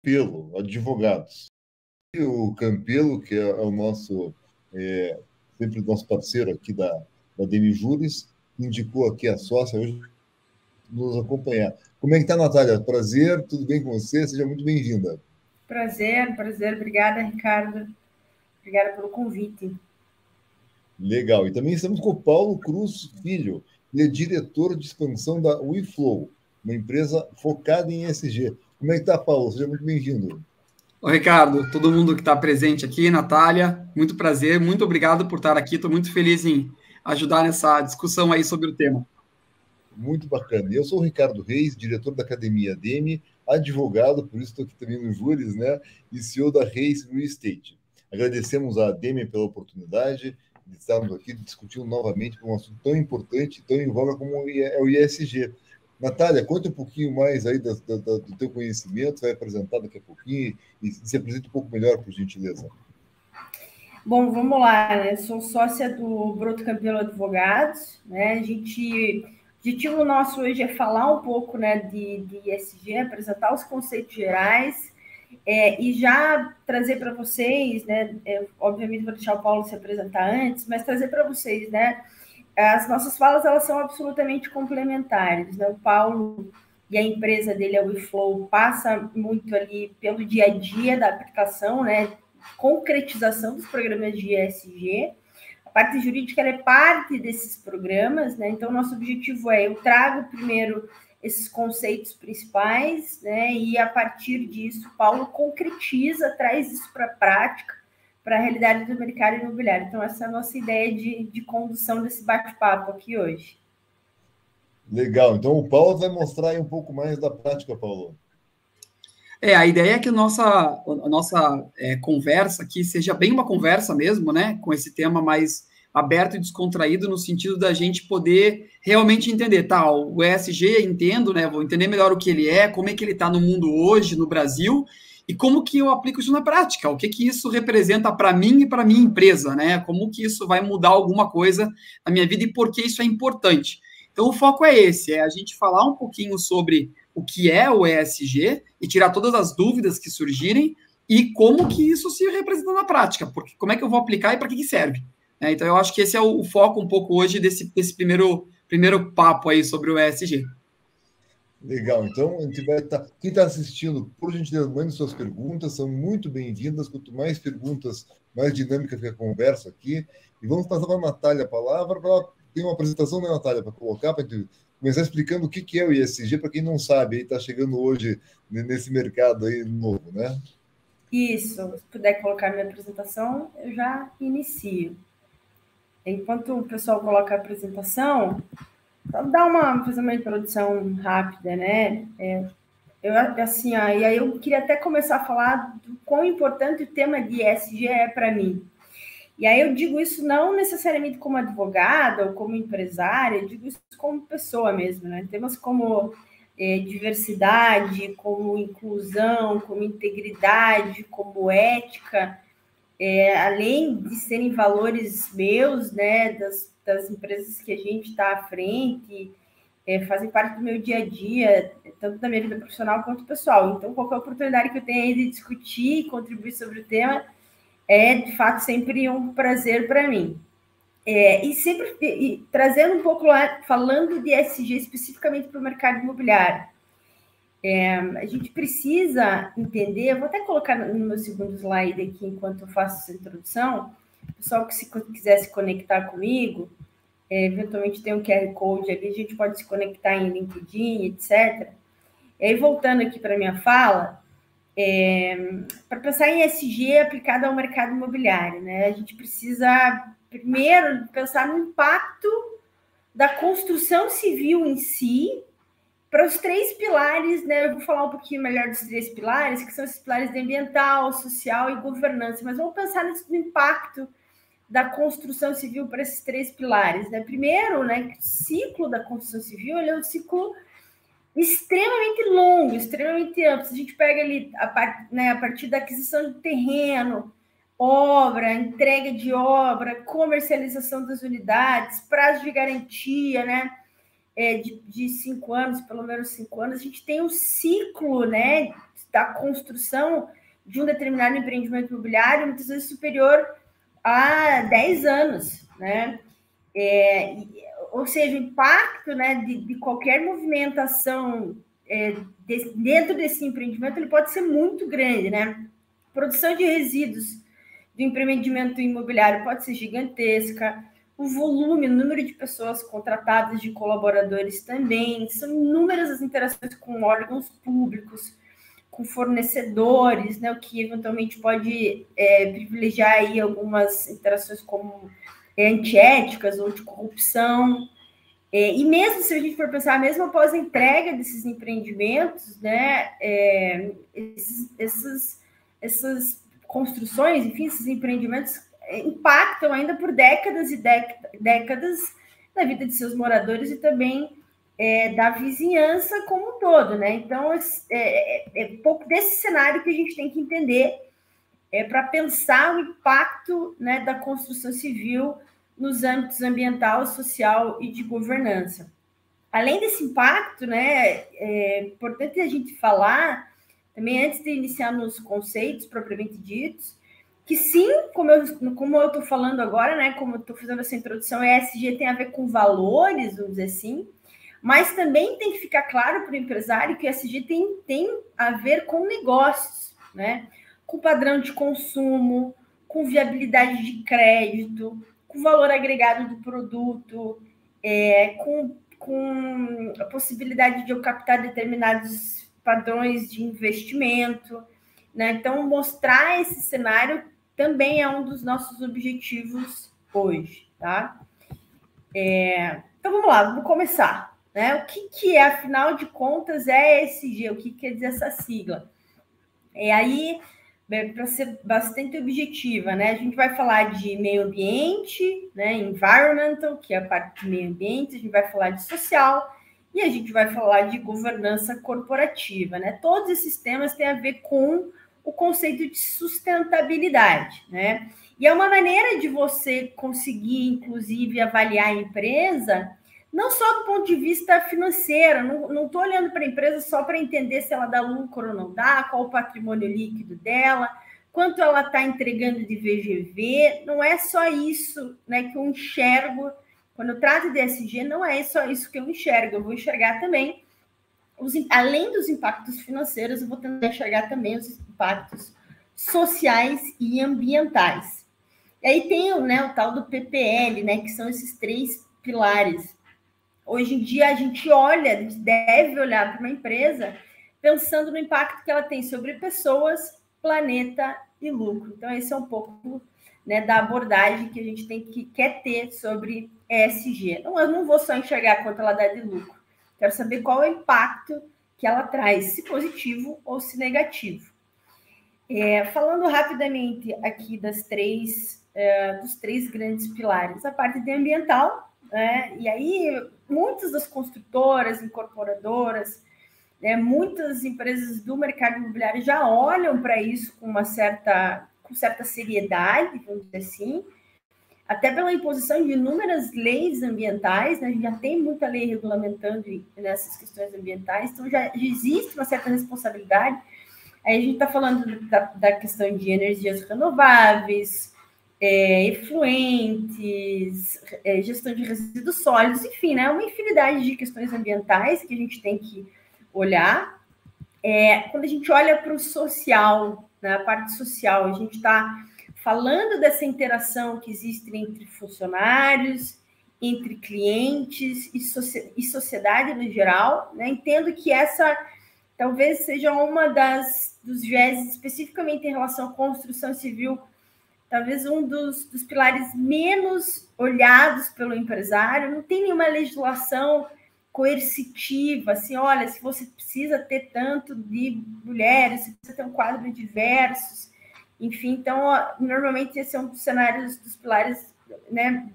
Campelo, advogados. E o Campelo, que é o nosso, sempre o nosso parceiro aqui da Demi Juris, indicou aqui a sócia hoje nos acompanhar. Como é que está, Natália? Prazer, tudo bem com você? Seja muito bem-vinda. Prazer, prazer. Obrigada, Ricardo. Obrigada pelo convite. Legal. E também estamos com o Paulo Cruz Filho, ele é diretor de expansão da WeFlow, uma empresa focada em ESG. Como é que está, Paulo? Seja muito bem-vindo. Ô, Ricardo, todo mundo que está presente aqui, Natália, muito prazer, muito obrigado por estar aqui, estou muito feliz em ajudar nessa discussão aí sobre o tema. Muito bacana. Eu sou o Ricardo Reis, diretor da Academia Demi, advogado, por isso estou aqui também no Júris, né? E CEO da Reis Real Estate. Agradecemos à Demi pela oportunidade de estarmos aqui discutindo novamente um assunto tão importante, tão em voga como é o ISG. Natália, conta um pouquinho mais aí do teu conhecimento, vai apresentar daqui a pouquinho e se apresenta um pouco melhor, por gentileza. Bom, vamos lá, né? Sou sócia do Broto Campelo Advogados, né? O objetivo nosso hoje é falar um pouco, né, de ESG, apresentar os conceitos gerais, e já trazer para vocês, né? Obviamente vou deixar o Paulo se apresentar antes, mas trazer para vocês, né? As nossas falas, elas são absolutamente complementares, né? O Paulo e a empresa dele, a WeFlow, passa muito ali pelo dia a dia da aplicação, né? Concretização dos programas de ESG. A parte jurídica é parte desses programas, né? Então, nosso objetivo eu trago primeiro esses conceitos principais, né? E a partir disso, Paulo concretiza, traz isso para a prática, para a realidade do mercado imobiliário. Então, essa é a nossa ideia de condução desse bate-papo aqui hoje. Legal. Então, o Paulo vai mostrar aí um pouco mais da prática, Paulo. A ideia é que a nossa conversa aqui seja bem uma conversa mesmo, né? Com esse tema mais aberto e descontraído, no sentido da gente poder realmente entender, tá? O ESG, entendo, né? Vou entender melhor o que ele é, como é que ele está no mundo hoje, no Brasil, e como que eu aplico isso na prática, o que que isso representa para mim e para minha empresa, né? Como que isso vai mudar alguma coisa na minha vida e por que isso é importante. Então, o foco é esse, é a gente falar um pouquinho sobre o que é o ESG e tirar todas as dúvidas que surgirem e como que isso se representa na prática, porque como é que eu vou aplicar e para que serve. Então, eu acho que esse é o foco um pouco hoje desse primeiro papo aí sobre o ESG. Legal, então a gente vai estar. Quem está assistindo, por gentileza, mande suas perguntas, são muito bem-vindas. Quanto mais perguntas, mais dinâmica fica a conversa aqui. E vamos passar para a Natália a palavra, para ela ter uma apresentação, né, Natália, para colocar, para a gente começar explicando o que é o ISG, para quem não sabe, aí está chegando hoje nesse mercado aí novo, né? Isso, se puder colocar minha apresentação, eu já inicio. Enquanto o pessoal coloca a apresentação, fazer uma introdução rápida, né? E aí eu queria até começar a falar do quão importante o tema de ESG é para mim. E aí eu digo isso não necessariamente como advogada ou como empresária, eu digo isso como pessoa mesmo, né? Temas como diversidade, como inclusão, como integridade, como ética, além de serem valores meus, né, das empresas que a gente está à frente, fazem parte do meu dia a dia, tanto da minha vida profissional quanto pessoal. Então, qualquer oportunidade que eu tenha aí de discutir e contribuir sobre o tema é, de fato, sempre um prazer para mim. Trazendo um pouco lá, falando de ESG especificamente para o mercado imobiliário. A gente precisa entender, eu vou até colocar no meu segundo slide aqui, enquanto eu faço essa introdução, o pessoal que quiser se conectar comigo, eventualmente tem um QR Code ali, a gente pode se conectar em LinkedIn, etc. E aí, voltando aqui para a minha fala, para pensar em ESG aplicado ao mercado imobiliário, né? A gente precisa, primeiro, pensar no impacto da construção civil em si, para os três pilares, né? Eu vou falar um pouquinho melhor dos três pilares, que são esses pilares de ambiental, social e governança, mas vamos pensar no impacto da construção civil para esses três pilares, né? Primeiro, né, o ciclo da construção civil, ele é um ciclo extremamente longo, extremamente amplo. Se a gente pega ali a partir da aquisição de terreno, obra, entrega de obra, comercialização das unidades, prazo de garantia, né? de 5 anos, pelo menos 5 anos, a gente tem um ciclo, né, da construção de um determinado empreendimento imobiliário, muitas vezes superior a 10 anos, né? Ou seja, o impacto, né, de qualquer movimentação dentro desse empreendimento, ele pode ser muito grande, né? Produção de resíduos do empreendimento imobiliário pode ser gigantesca, o volume, o número de pessoas contratadas, de colaboradores também, são inúmeras as interações com órgãos públicos, com fornecedores, né, o que eventualmente pode privilegiar aí algumas interações como antiéticas ou de corrupção. E mesmo se a gente for pensar, mesmo após a entrega desses empreendimentos, né, essas construções, enfim, esses empreendimentos impactam ainda por décadas e décadas na vida de seus moradores e também da vizinhança como um todo, né? Então, é um pouco desse cenário que a gente tem que entender para pensar o impacto, né, da construção civil nos âmbitos ambiental, social e de governança. Além desse impacto, né, é importante a gente falar, também antes de iniciar nos conceitos propriamente ditos, que sim, como eu estou falando agora, né, como eu estou fazendo essa introdução, ESG tem a ver com valores, vamos dizer assim, mas também tem que ficar claro para o empresário que o ESG tem a ver com negócios, né, com padrão de consumo, com viabilidade de crédito, com valor agregado do produto, com a possibilidade de eu captar determinados padrões de investimento, né? Então, mostrar esse cenário também é um dos nossos objetivos hoje, tá? Então, vamos lá, vamos começar, né? O que é, afinal de contas, é ESG? O que quer dizer essa sigla? Aí, para ser bastante objetiva, né? A gente vai falar de meio ambiente, né? Environmental, que é a parte de meio ambiente, a gente vai falar de social e a gente vai falar de governança corporativa, né? Todos esses temas têm a ver com o conceito de sustentabilidade, né? E é uma maneira de você conseguir, inclusive, avaliar a empresa, não só do ponto de vista financeiro, não estou olhando para a empresa só para entender se ela dá lucro ou não dá, qual o patrimônio líquido dela, quanto ela está entregando de VGV, não é só isso, né, que eu enxergo. Quando eu trato de ESG, não é só isso que eu enxergo, eu vou enxergar também, além dos impactos financeiros, eu vou tentar enxergar também os impactos sociais e ambientais. E aí tem, né, o tal do PPL, né, que são esses 3 pilares. Hoje em dia, a gente deve olhar para uma empresa pensando no impacto que ela tem sobre pessoas, planeta e lucro. Então, esse é um pouco, né, da abordagem que a gente quer ter sobre ESG. Eu não vou só enxergar quanto ela dá de lucro. Quero saber qual é o impacto que ela traz, se positivo ou se negativo. Falando rapidamente aqui dos 3 grandes pilares, a parte de ambiental, né? E aí muitas das construtoras, incorporadoras, né, muitas empresas do mercado imobiliário já olham para isso com certa seriedade, vamos dizer assim, até pela imposição de inúmeras leis ambientais, né? A gente já tem muita lei regulamentando nessas questões ambientais, então já existe uma certa responsabilidade. Aí a gente está falando da questão de energias renováveis, efluentes, gestão de resíduos sólidos, enfim, né? Uma infinidade de questões ambientais que a gente tem que olhar. Quando a gente olha para o social, né, a parte social, a gente está falando dessa interação que existe entre funcionários, entre clientes e sociedade no geral, né? Entendo que essa talvez seja uma dos viés, especificamente em relação à construção civil, talvez um dos pilares menos olhados pelo empresário. Não tem nenhuma legislação coercitiva, assim, olha, se você precisa ter tanto de mulheres, se precisa ter um quadro diversos, enfim, então, normalmente esse é um dos cenários, dos pilares, né,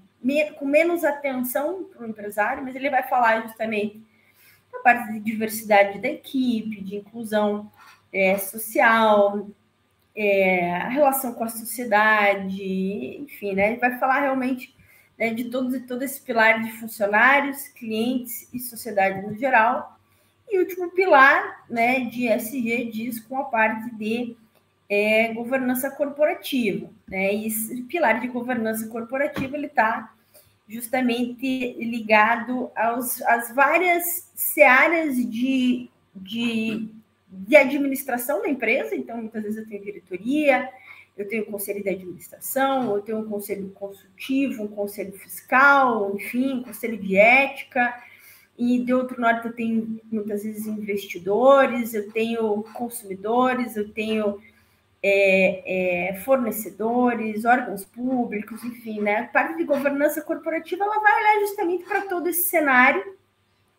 com menos atenção para o empresário, mas ele vai falar justamente a parte de diversidade da equipe, de inclusão social, a relação com a sociedade, enfim, né? Ele vai falar realmente né, de todo esse pilar de funcionários, clientes e sociedade no geral. E o último pilar, né, de ESG diz com a parte de governança corporativa, né? E esse pilar de governança corporativa ele está justamente ligado às várias searas de administração da empresa. Então, muitas vezes eu tenho diretoria, eu tenho conselho de administração, eu tenho um conselho consultivo, um conselho fiscal, enfim, um conselho de ética. E de outro lado eu tenho muitas vezes investidores, eu tenho consumidores, eu tenho fornecedores, órgãos públicos, enfim, né? A parte de governança corporativa ela vai olhar justamente para todo esse cenário,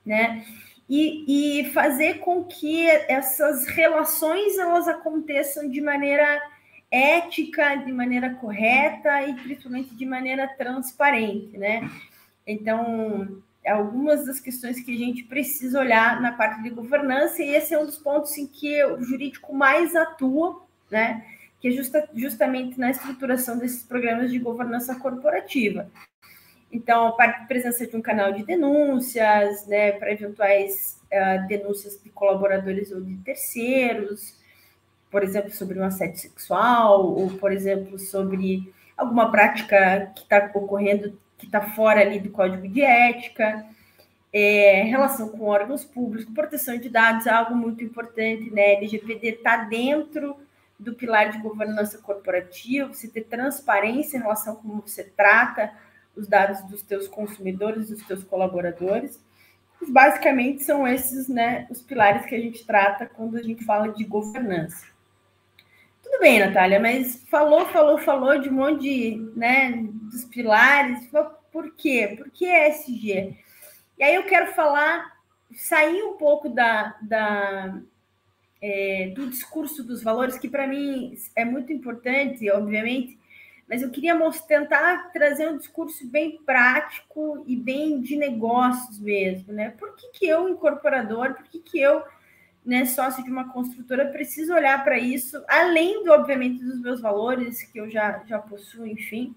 né? E fazer com que essas relações elas aconteçam de maneira ética, de maneira correta e principalmente de maneira transparente, né? Então, algumas das questões que a gente precisa olhar na parte de governança, e esse é um dos pontos em que o jurídico mais atua, né? Que é justamente na estruturação desses programas de governança corporativa. Então, a parte de presença de um canal de denúncias, né, para eventuais denúncias de colaboradores ou de terceiros, por exemplo, sobre um assédio sexual, ou, por exemplo, sobre alguma prática que está ocorrendo, que está fora ali do código de ética, relação com órgãos públicos, proteção de dados é algo muito importante, né? LGPD está dentro do pilar de governança corporativa, você ter transparência em relação a como você trata os dados dos teus consumidores, dos teus colaboradores. Basicamente, são esses, né, os pilares que a gente trata quando a gente fala de governança. Tudo bem, Natália, mas falou de um monte de, né, dos pilares. Por quê? Por que ESG? E aí eu quero sair um pouco do discurso dos valores, que para mim é muito importante, obviamente, mas eu queria tentar trazer um discurso bem prático e bem de negócios mesmo, né? Por que eu, incorporador, por que eu, né, sócio de uma construtora, preciso olhar para isso, além, obviamente, dos meus valores, que eu já possuo, enfim.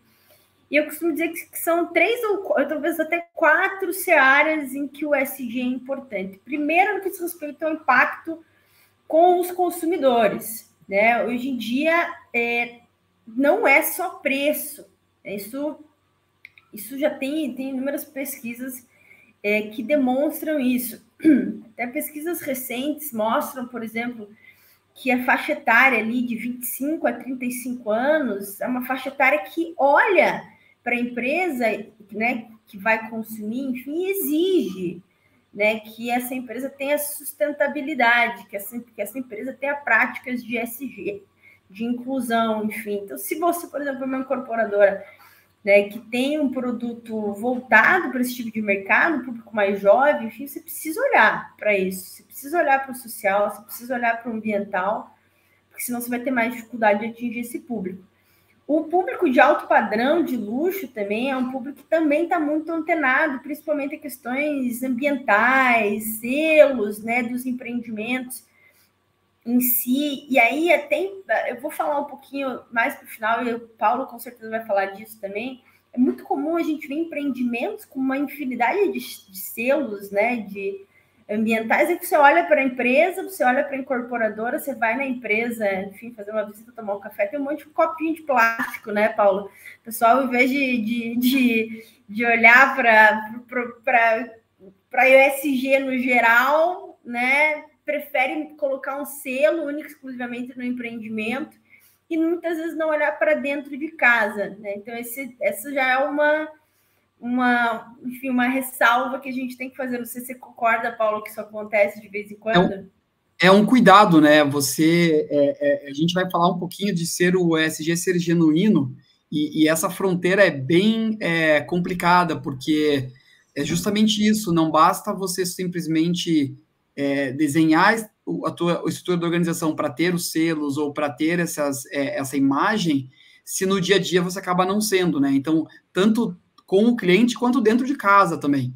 E eu costumo dizer que são 3 ou talvez até 4 searas em que o ESG é importante. Primeiro, no que diz respeito ao impacto com os consumidores, né? Hoje em dia, não é só preço. Isso já tem inúmeras pesquisas que demonstram isso. Até pesquisas recentes mostram, por exemplo, que a faixa etária ali de 25 a 35 anos é uma faixa etária que olha para a empresa, né, que vai consumir, enfim, exige, né, que essa empresa tenha sustentabilidade, que essa empresa tenha práticas de ESG, de inclusão, enfim. Então, se você, por exemplo, é uma incorporadora, né, que tem um produto voltado para esse tipo de mercado, um público mais jovem, enfim, você precisa olhar para isso, você precisa olhar para o social, você precisa olhar para o ambiental, porque senão você vai ter mais dificuldade de atingir esse público. O público de alto padrão, de luxo também, é um público que também está muito antenado, principalmente a questões ambientais, selos, né, dos empreendimentos em si. E aí eu vou falar um pouquinho mais para o final, e o Paulo com certeza vai falar disso também. É muito comum a gente ver empreendimentos com uma infinidade de selos, né, de ambientais, e que você olha para a empresa, você olha para a incorporadora, você vai na empresa, enfim, fazer uma visita, tomar um café, tem um monte de copinho de plástico, né, Paulo? O pessoal, ao invés de olhar para ESG no geral, né, prefere colocar um selo único exclusivamente no empreendimento e muitas vezes não olhar para dentro de casa, né? Então, essa já é uma ressalva que a gente tem que fazer. Não sei se você concorda, Paulo, que isso acontece de vez em quando. É um cuidado, né? A gente vai falar um pouquinho de ser o ESG ser genuíno, e essa fronteira é bem complicada, porque é justamente isso, não basta você simplesmente desenhar a estrutura da organização para ter os selos ou para ter essa imagem, se no dia a dia você acaba não sendo, né? Então, tanto com o cliente quanto dentro de casa também.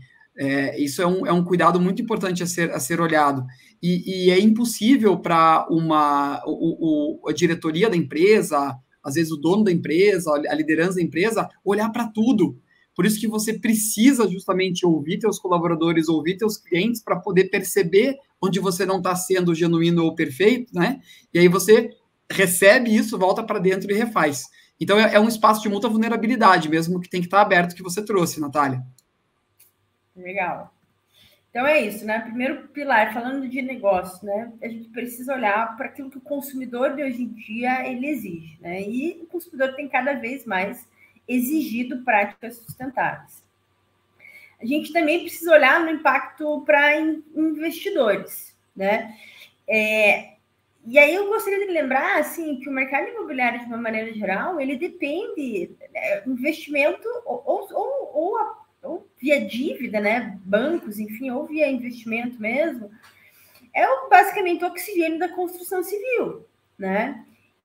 Isso é um cuidado muito importante a ser olhado. E é impossível para a diretoria da empresa, às vezes o dono da empresa, a liderança da empresa, olhar para tudo, Por isso que você precisa justamente ouvir teus colaboradores, ouvir teus clientes, para poder perceber onde você não está sendo genuíno ou perfeito, né? E aí você recebe isso, volta para dentro e refaz. Então, é um espaço de muita vulnerabilidade mesmo, que tem que estar aberto, que você trouxe, Natália. Legal. Então, é isso, né? Primeiro pilar, falando de negócio, né? A gente precisa olhar para aquilo que o consumidor de hoje em dia, ele exige, né? E o consumidor tem cada vez mais exigido práticas sustentáveis. A gente também precisa olhar no impacto para investidores, né? E aí eu gostaria de lembrar, assim, que o mercado imobiliário, de uma maneira geral, ele depende investimento ou via dívida, né? Bancos, enfim, ou via investimento mesmo, basicamente o oxigênio da construção civil, né?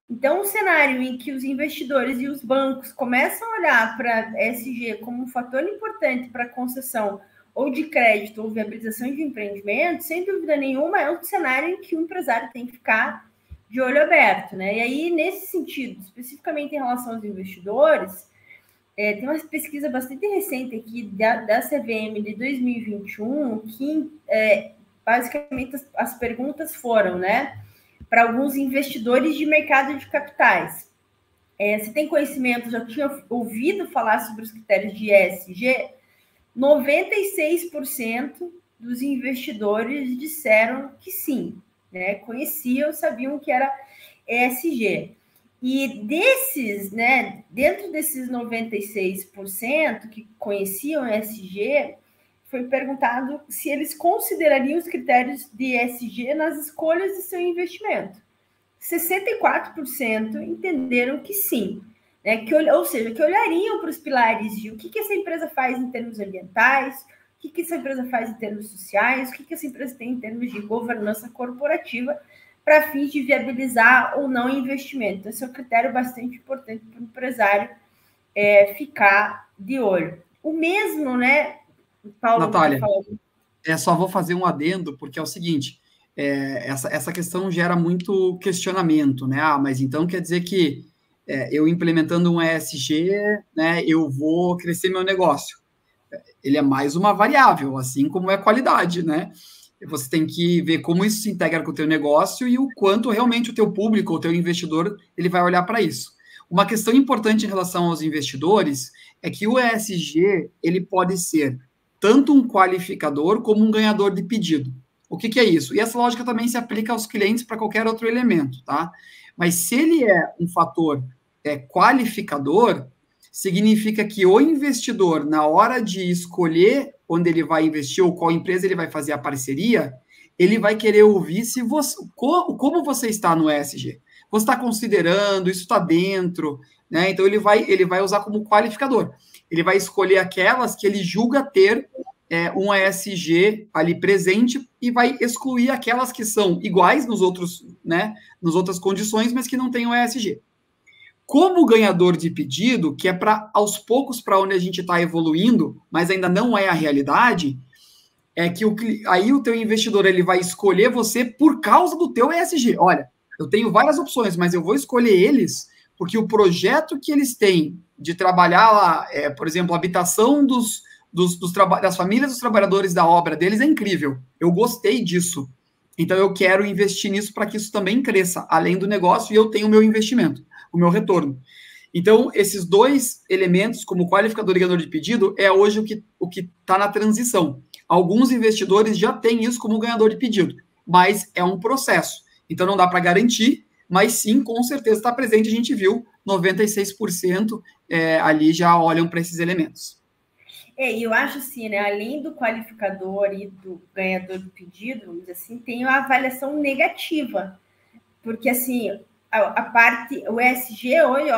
Então, o cenário em que os investidores e os bancos começam a olhar para ESG como um fator importante para a concessão ou de crédito ou viabilização de empreendimento, sem dúvida nenhuma, é um cenário em que o empresário tem que ficar de olho aberto, né? E aí, nesse sentido, especificamente em relação aos investidores, tem uma pesquisa bastante recente aqui da CVM de 2021, que basicamente as perguntas foram, né, para alguns investidores de mercado de capitais. Se tem conhecimento, já tinha ouvido falar sobre os critérios de ESG, 96% dos investidores disseram que sim, né, conheciam, sabiam que era ESG. E desses, né, dentro desses 96% que conheciam ESG, foi perguntado se eles considerariam os critérios de ESG nas escolhas de seu investimento. 64% entenderam que sim, né? Ou seja, que olhariam para os pilares de o que essa empresa faz em termos ambientais, o que essa empresa faz em termos sociais, o que essa empresa tem em termos de governança corporativa, para fins de viabilizar ou não investimento. Então, esse é um critério bastante importante para o empresário ficar de olho. O mesmo, né, Paulo? Natália, só vou fazer um adendo, porque é o seguinte, essa questão gera muito questionamento, né? Mas então quer dizer que eu implementando um ESG, né, eu vou crescer meu negócio. Ele é mais uma variável, assim como é a qualidade, né? Você tem que ver como isso se integra com o teu negócio e o quanto realmente o teu público, o teu investidor, ele vai olhar para isso. Uma questão importante em relação aos investidores é que o ESG, ele pode ser tanto um qualificador como um ganhador de pedido. O que é isso? E essa lógica também se aplica aos clientes para qualquer outro elemento, tá? Mas se ele é um fator qualificador, significa que o investidor, na hora de escolher onde ele vai investir ou qual empresa ele vai fazer a parceria, ele vai querer ouvir se você, como você está no ESG. Você está considerando, isso está dentro, né? Então ele vai usar como qualificador. Ele vai escolher aquelas que ele julga ter um ESG ali presente e vai excluir aquelas que são iguais nos outros, né? Nas outras condições, mas que não tem o ESG. Como ganhador de pedido, que é para aos poucos para onde a gente está evoluindo, mas ainda não é a realidade, é que aí o teu investidor ele vai escolher você por causa do teu ESG. Olha, eu tenho várias opções, mas eu vou escolher eles porque o projeto que eles têm de trabalhar lá, por exemplo, a habitação das famílias dos trabalhadores da obra deles é incrível. Eu gostei disso. Então eu quero investir nisso para que isso também cresça, além do negócio, e eu tenho o meu investimento, o meu retorno. Então, esses dois elementos, como qualificador e ganhador de pedido, é hoje o que está na transição. Alguns investidores já têm isso como ganhador de pedido, mas é um processo. Então, não dá para garantir, mas sim, com certeza está presente. A gente viu 96% ali já olham para esses elementos. E eu acho assim, né? Além do qualificador e do ganhador de pedido, vamos dizer assim, tem a avaliação negativa. Porque, assim, a parte, o ESG hoje,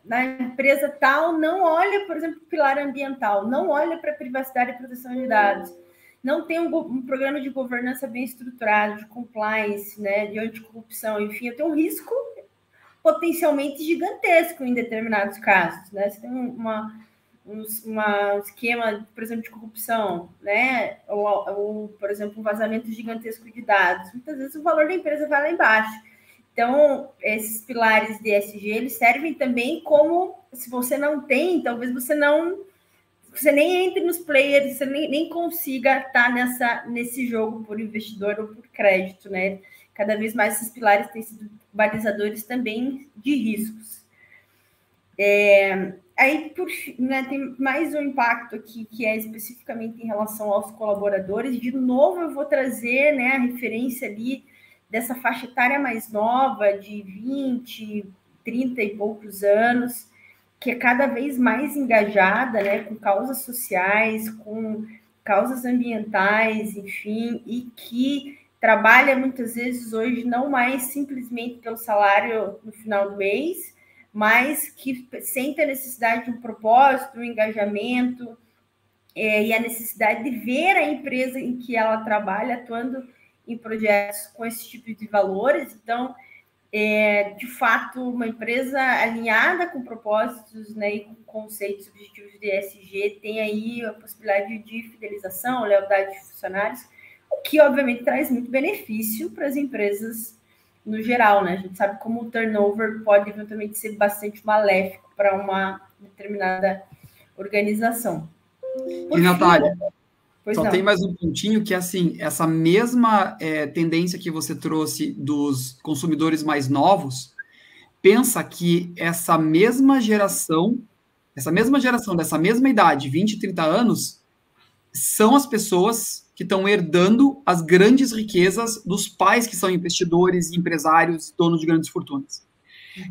na empresa tal, não olha, por exemplo, para o pilar ambiental, não olha para a privacidade e proteção de dados, não tem um programa de governança bem estruturado, de compliance, né, de anticorrupção, enfim, eu tenho um risco potencialmente gigantesco em determinados casos, né? Você tem um esquema, por exemplo, de corrupção, né? Ou, por exemplo, um vazamento gigantesco de dados. Muitas vezes o valor da empresa vai lá embaixo. Então, esses pilares de ESG, eles servem também como, se você não tem, talvez você não você nem entre nos players, você nem consiga estar nesse jogo por investidor ou por crédito, né? Cada vez mais esses pilares têm sido balizadores também de riscos. Aí, né, tem mais um impacto aqui, que é especificamente em relação aos colaboradores. De novo, eu vou trazer, né, a referência ali dessa faixa etária mais nova, de 20, 30 e poucos anos, que é cada vez mais engajada, né, com causas sociais, com causas ambientais, enfim, e que trabalha muitas vezes hoje não mais simplesmente pelo salário no final do mês, mas que sente a necessidade de um propósito, um engajamento, e a necessidade de ver a empresa em que ela trabalha atuando em projetos com esse tipo de valores. Então, de fato, uma empresa alinhada com propósitos, né, e com conceitos objetivos de ESG tem aí a possibilidade de fidelização, lealdade de funcionários, o que, obviamente, traz muito benefício para as empresas no geral, né? A gente sabe como o turnover pode eventualmente ser bastante maléfico para uma determinada organização. E, Natália, só tem mais um pontinho que, assim, essa mesma tendência que você trouxe dos consumidores mais novos, pensa que essa mesma geração, dessa mesma idade, 20, 30 anos, são as pessoas que estão herdando as grandes riquezas dos pais que são investidores, empresários, donos de grandes fortunas.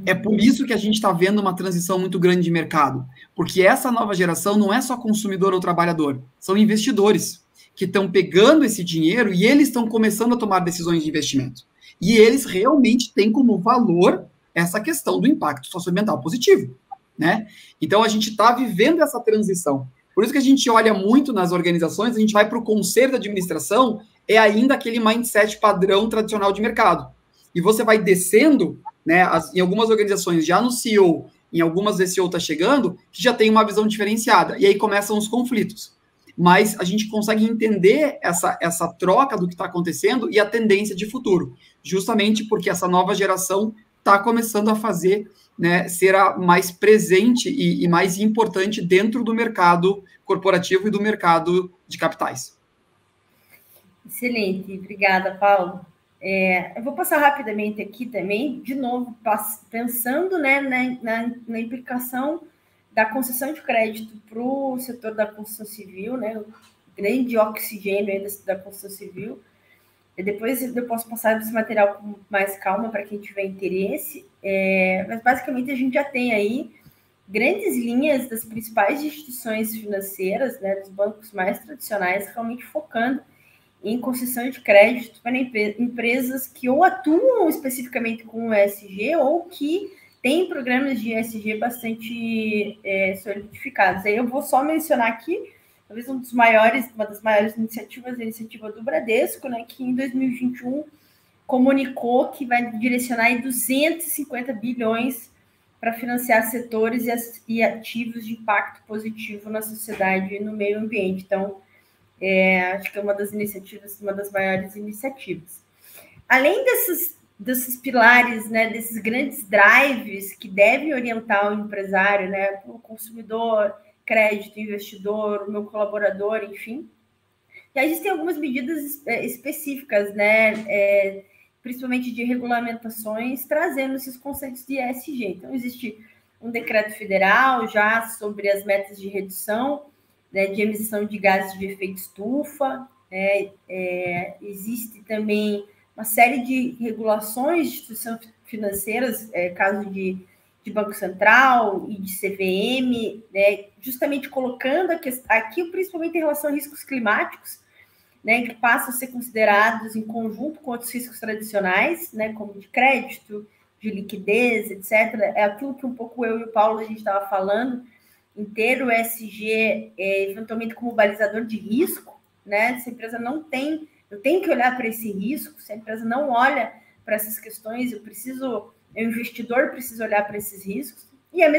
É por isso que a gente está vendo uma transição muito grande de mercado, porque essa nova geração não é só consumidor ou trabalhador, são investidores que estão pegando esse dinheiro e eles estão começando a tomar decisões de investimento. E eles realmente têm como valor essa questão do impacto socioambiental positivo, né? Então, a gente está vivendo essa transição. Por isso que a gente olha muito nas organizações, a gente vai para o conselho de administração, é ainda aquele mindset padrão tradicional de mercado. E você vai descendo, né, em algumas organizações, já no CEO, em algumas esse CEO está chegando, que já tem uma visão diferenciada. E aí começam os conflitos. Mas a gente consegue entender essa troca do que está acontecendo e a tendência de futuro, justamente porque essa nova geração está começando a fazer, né, ser a mais presente e mais importante dentro do mercado corporativo e do mercado de capitais. Excelente, obrigada, Paulo. Eu vou passar rapidamente aqui também, de novo, pensando, né, na implicação da concessão de crédito para o setor da construção civil, né, o grande oxigênio da construção civil. E depois eu posso passar esse material com mais calma para quem tiver interesse, mas basicamente a gente já tem aí grandes linhas das principais instituições financeiras, né, dos bancos mais tradicionais, realmente focando em concessão de crédito para empresas que ou atuam especificamente com o ESG ou que têm programas de ESG bastante solidificados. Aí eu vou só mencionar aqui, talvez uma das maiores iniciativas, a iniciativa do Bradesco, né, que em 2021 comunicou que vai direcionar aí 250 bilhões para financiar setores e ativos de impacto positivo na sociedade e no meio ambiente. Então, acho que é uma das maiores iniciativas. Além desses pilares, né, desses grandes drives que devem orientar o empresário, né, o consumidor, crédito, investidor, o meu colaborador, enfim. E aí existem algumas medidas específicas, né, principalmente de regulamentações, trazendo esses conceitos de ESG. Então, existe um decreto federal já sobre as metas de redução, né, de emissão de gases de efeito estufa, né, existe também uma série de regulações de instituições financeiras, caso de Banco Central e de CVM, né, justamente colocando aqui, principalmente em relação a riscos climáticos, né, que passam a ser considerados em conjunto com outros riscos tradicionais, né, como de crédito, de liquidez, etc. É aquilo que um pouco eu e o Paulo a gente estava falando, em ter o ESG eventualmente como balizador de risco, né? Se a empresa não tem, eu tenho que olhar para esse risco, se a empresa não olha para essas questões, o investidor precisa olhar para esses riscos. E a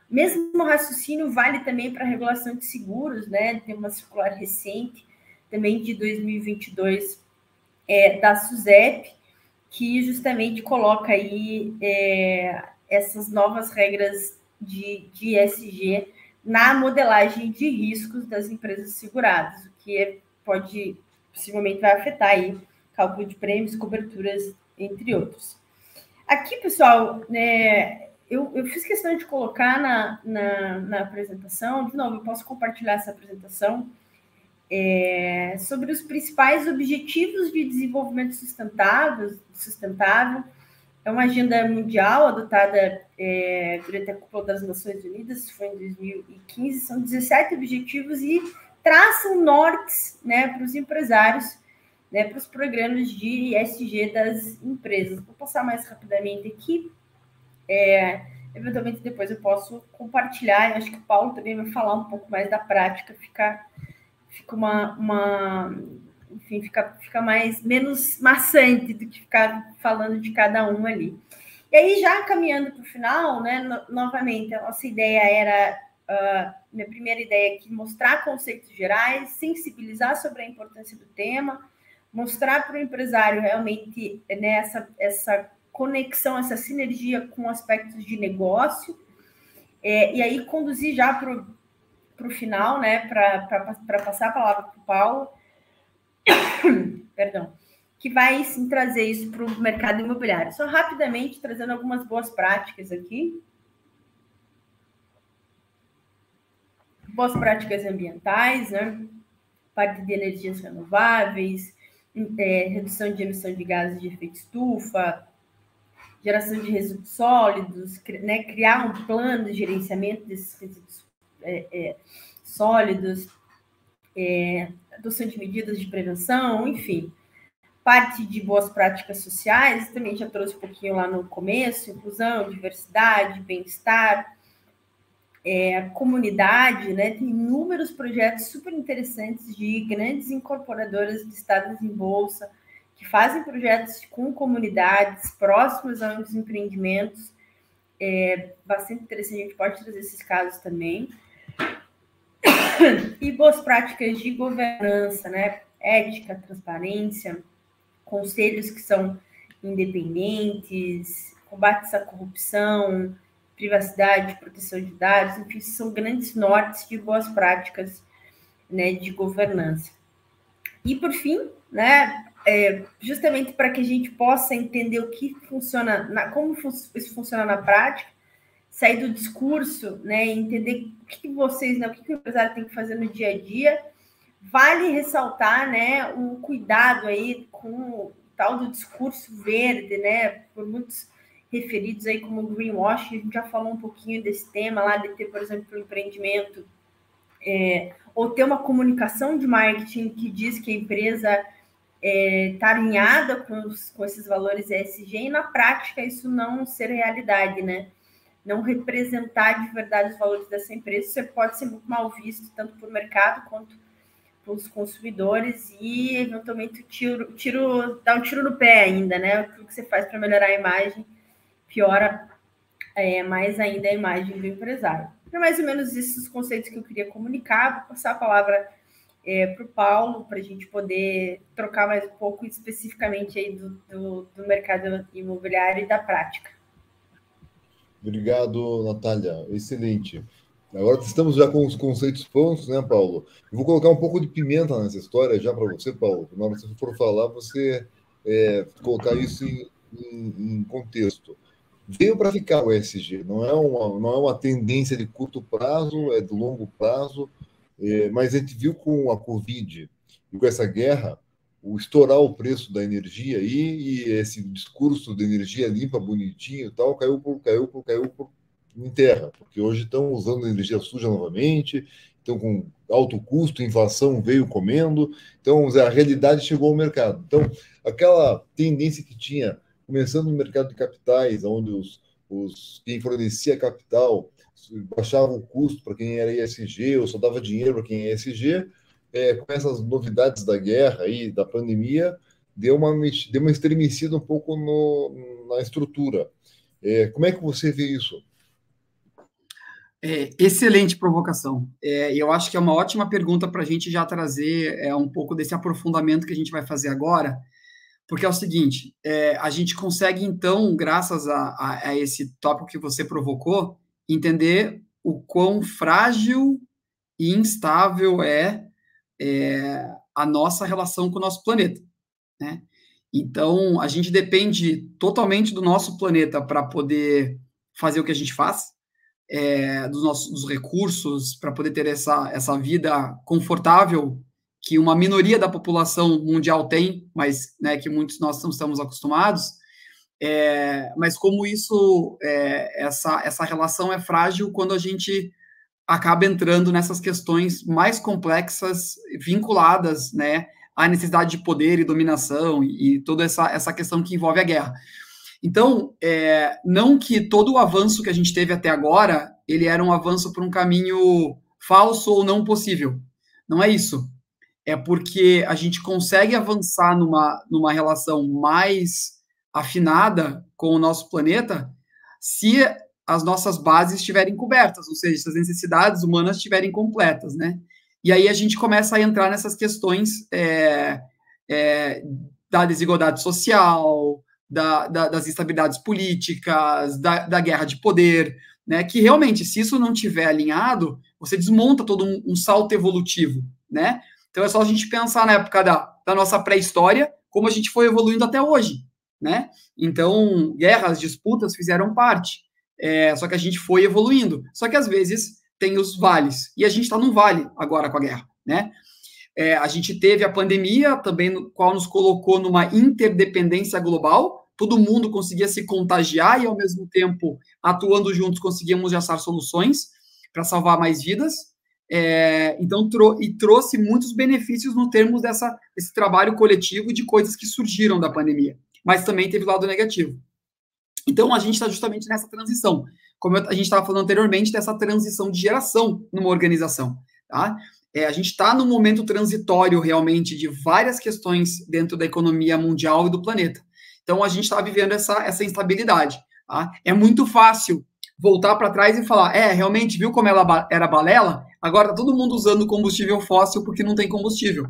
mesmo raciocínio vale também para a regulação de seguros, né? Tem uma circular recente, também de 2022, da SUSEP, que justamente coloca aí essas novas regras de ESG na modelagem de riscos das empresas seguradas, o que possivelmente vai afetar aí cálculo de prêmios, coberturas, entre outros. Aqui, pessoal, né, eu fiz questão de colocar na apresentação, de novo, eu posso compartilhar essa apresentação, sobre os principais objetivos de desenvolvimento sustentável. É uma agenda mundial adotada durante a Cúpula das Nações Unidas, foi em 2015, são 17 objetivos e traçam nortes, né, para os empresários, né, para os programas de ESG das empresas. Vou passar mais rapidamente aqui. Eventualmente depois eu posso compartilhar. Eu acho que o Paulo também vai falar um pouco mais da prática. Fica enfim, fica menos maçante do que ficar falando de cada um ali. E aí, já caminhando para o final, né, novamente, a nossa ideia era, minha primeira ideia aqui, mostrar conceitos gerais, sensibilizar sobre a importância do tema, mostrar para o empresário realmente, né, essa conexão, essa sinergia com aspectos de negócio, e aí conduzir já para o final, né, para passar a palavra para o Paulo, perdão, que vai sim trazer isso para o mercado imobiliário. Só rapidamente trazendo algumas boas práticas aqui. Boas práticas ambientais, né? Parte de energias renováveis, redução de emissão de gases de efeito estufa, geração de resíduos sólidos, né? Criar um plano de gerenciamento desses resíduos sólidos, adoção de medidas de prevenção, enfim. Parte de boas práticas sociais, também já trouxe um pouquinho lá no começo, inclusão, diversidade, bem-estar, comunidade, né? Tem inúmeros projetos super interessantes de grandes incorporadoras listadas em bolsa, que fazem projetos com comunidades próximas aos empreendimentos. Bastante interessante, a gente pode trazer esses casos também. E boas práticas de governança, né? Ética, transparência, conselhos que são independentes, combates à corrupção, privacidade, proteção de dados, enfim, são grandes nortes de boas práticas, né, de governança. E, por fim, né, justamente para que a gente possa entender o que funciona, como isso funciona na prática, sair do discurso, né, entender o que vocês, né, o que o empresário tem que fazer no dia a dia. Vale ressaltar, né, um cuidado aí com o tal do discurso verde, né, por muitos referidos aí como greenwashing. A gente já falou um pouquinho desse tema lá, de ter, por exemplo, um empreendimento, ou ter uma comunicação de marketing que diz que a empresa está alinhada com esses valores ESG, e na prática isso não ser realidade, né? Não representar de verdade os valores dessa empresa. Isso pode ser muito mal visto, tanto por mercado quanto os consumidores, e eventualmente dá um tiro no pé ainda, né? O que você faz para melhorar a imagem piora mais ainda a imagem do empresário. É mais ou menos esses conceitos que eu queria comunicar. Vou passar a palavra para o Paulo, para a gente poder trocar mais um pouco especificamente aí do mercado imobiliário e da prática. Obrigado, Natália. Excelente. Agora estamos já com os conceitos prontos, né, Paulo? Eu vou colocar um pouco de pimenta nessa história já para você, Paulo. Na hora que você for falar, você colocar isso em contexto. Veio para ficar o ESG, não é uma tendência de curto prazo, é de longo prazo, mas a gente viu com a Covid e com essa guerra, o estourar o preço da energia e esse discurso de energia limpa, bonitinho e tal, caiu em terra, porque hoje estão usando energia suja novamente, estão com alto custo, inflação veio comendo, então a realidade chegou ao mercado. Então, aquela tendência que tinha, começando no mercado de capitais, onde quem fornecia capital baixava o custo para quem era ESG, ou só dava dinheiro para quem é ESG, com essas novidades da guerra e da pandemia, deu uma estremecida um pouco na estrutura. Como é que você vê isso? Excelente provocação. Eu acho que é uma ótima pergunta para a gente já trazer um pouco desse aprofundamento que a gente vai fazer agora, porque é o seguinte, a gente consegue, então, graças a esse tópico que você provocou, entender o quão frágil e instável é a nossa relação com o nosso planeta, né? Então, a gente depende totalmente do nosso planeta para poder fazer o que a gente faz, dos recursos, para poder ter essa vida confortável que uma minoria da população mundial tem, mas, né, que muitos nós não estamos acostumados. Mas como essa relação é frágil quando a gente acaba entrando nessas questões mais complexas, vinculadas, né, à necessidade de poder e dominação e toda essa questão que envolve a guerra. Então, não que todo o avanço que a gente teve até agora, ele era um avanço por um caminho falso ou não possível. Não é isso. É porque a gente consegue avançar numa relação mais afinada com o nosso planeta se as nossas bases estiverem cobertas, ou seja, se as necessidades humanas estiverem completas, né? E aí a gente começa a entrar nessas questões da desigualdade social, das instabilidades políticas, da guerra de poder, né? Que realmente, se isso não estiver alinhado, você desmonta todo um salto evolutivo, né? Então é só a gente pensar na época da nossa pré-história, como a gente foi evoluindo até hoje, né? Então, guerras, disputas fizeram parte, só que a gente foi evoluindo. Só que às vezes tem os vales, e a gente está num vale agora com a guerra, né? A gente teve a pandemia também, no qual nos colocou numa interdependência global, todo mundo conseguia se contagiar e, ao mesmo tempo, atuando juntos, conseguíamos achar soluções para salvar mais vidas. Então, trouxe muitos benefícios no termos desse trabalho coletivo de coisas que surgiram da pandemia, mas também teve o lado negativo. Então, a gente está justamente nessa transição, como a gente estava falando anteriormente, dessa transição de geração numa organização, tá? A gente está num momento transitório, realmente, de várias questões dentro da economia mundial e do planeta. Então, a gente está vivendo essa instabilidade, tá? É muito fácil voltar para trás e falar, realmente, viu como ela era balela? Agora está todo mundo usando combustível fóssil porque não tem combustível.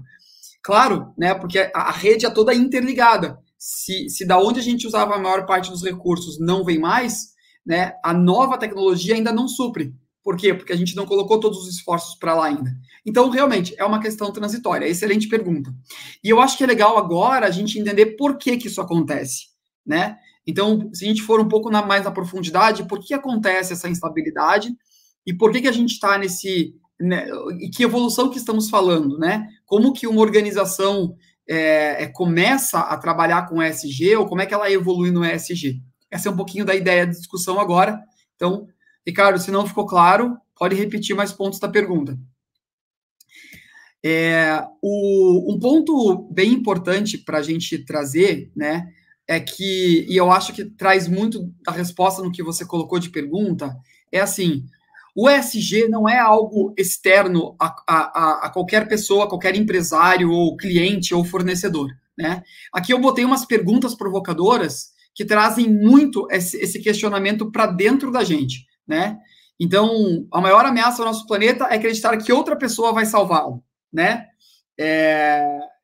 Claro, né, porque a rede é toda interligada. Se da onde a gente usava a maior parte dos recursos não vem mais, né, a nova tecnologia ainda não supre. Por quê? Porque a gente não colocou todos os esforços para lá ainda. Então, realmente, é uma questão transitória. Excelente pergunta. E eu acho que é legal agora a gente entender por que isso acontece, né? Então, se a gente for um pouco mais na profundidade, por que acontece essa instabilidade e por que a gente está nesse... Né, e que evolução que estamos falando, né? Como que uma organização começa a trabalhar com ESG ou como é que ela evolui no ESG? Essa é um pouquinho da ideia de discussão agora. Então, Ricardo, se não ficou claro, pode repetir mais pontos da pergunta. Um ponto bem importante para a gente trazer, né, e eu acho que traz muito da resposta no que você colocou de pergunta, assim, o ESG não é algo externo a qualquer pessoa, a qualquer empresário, ou cliente, ou fornecedor, né? Aqui eu botei umas perguntas provocadoras que trazem muito esse questionamento para dentro da gente, né? Então, a maior ameaça ao nosso planeta é acreditar que outra pessoa vai salvá-lo, né?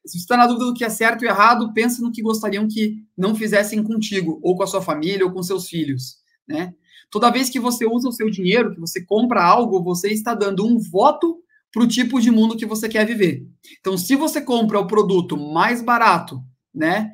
Se você está na dúvida do que é certo e errado, pense no que gostariam que não fizessem contigo, ou com a sua família, ou com seus filhos, né? Toda vez que você usa o seu dinheiro, que você compra algo, você está dando um voto para o tipo de mundo que você quer viver. Então, se você compra o produto mais barato, né,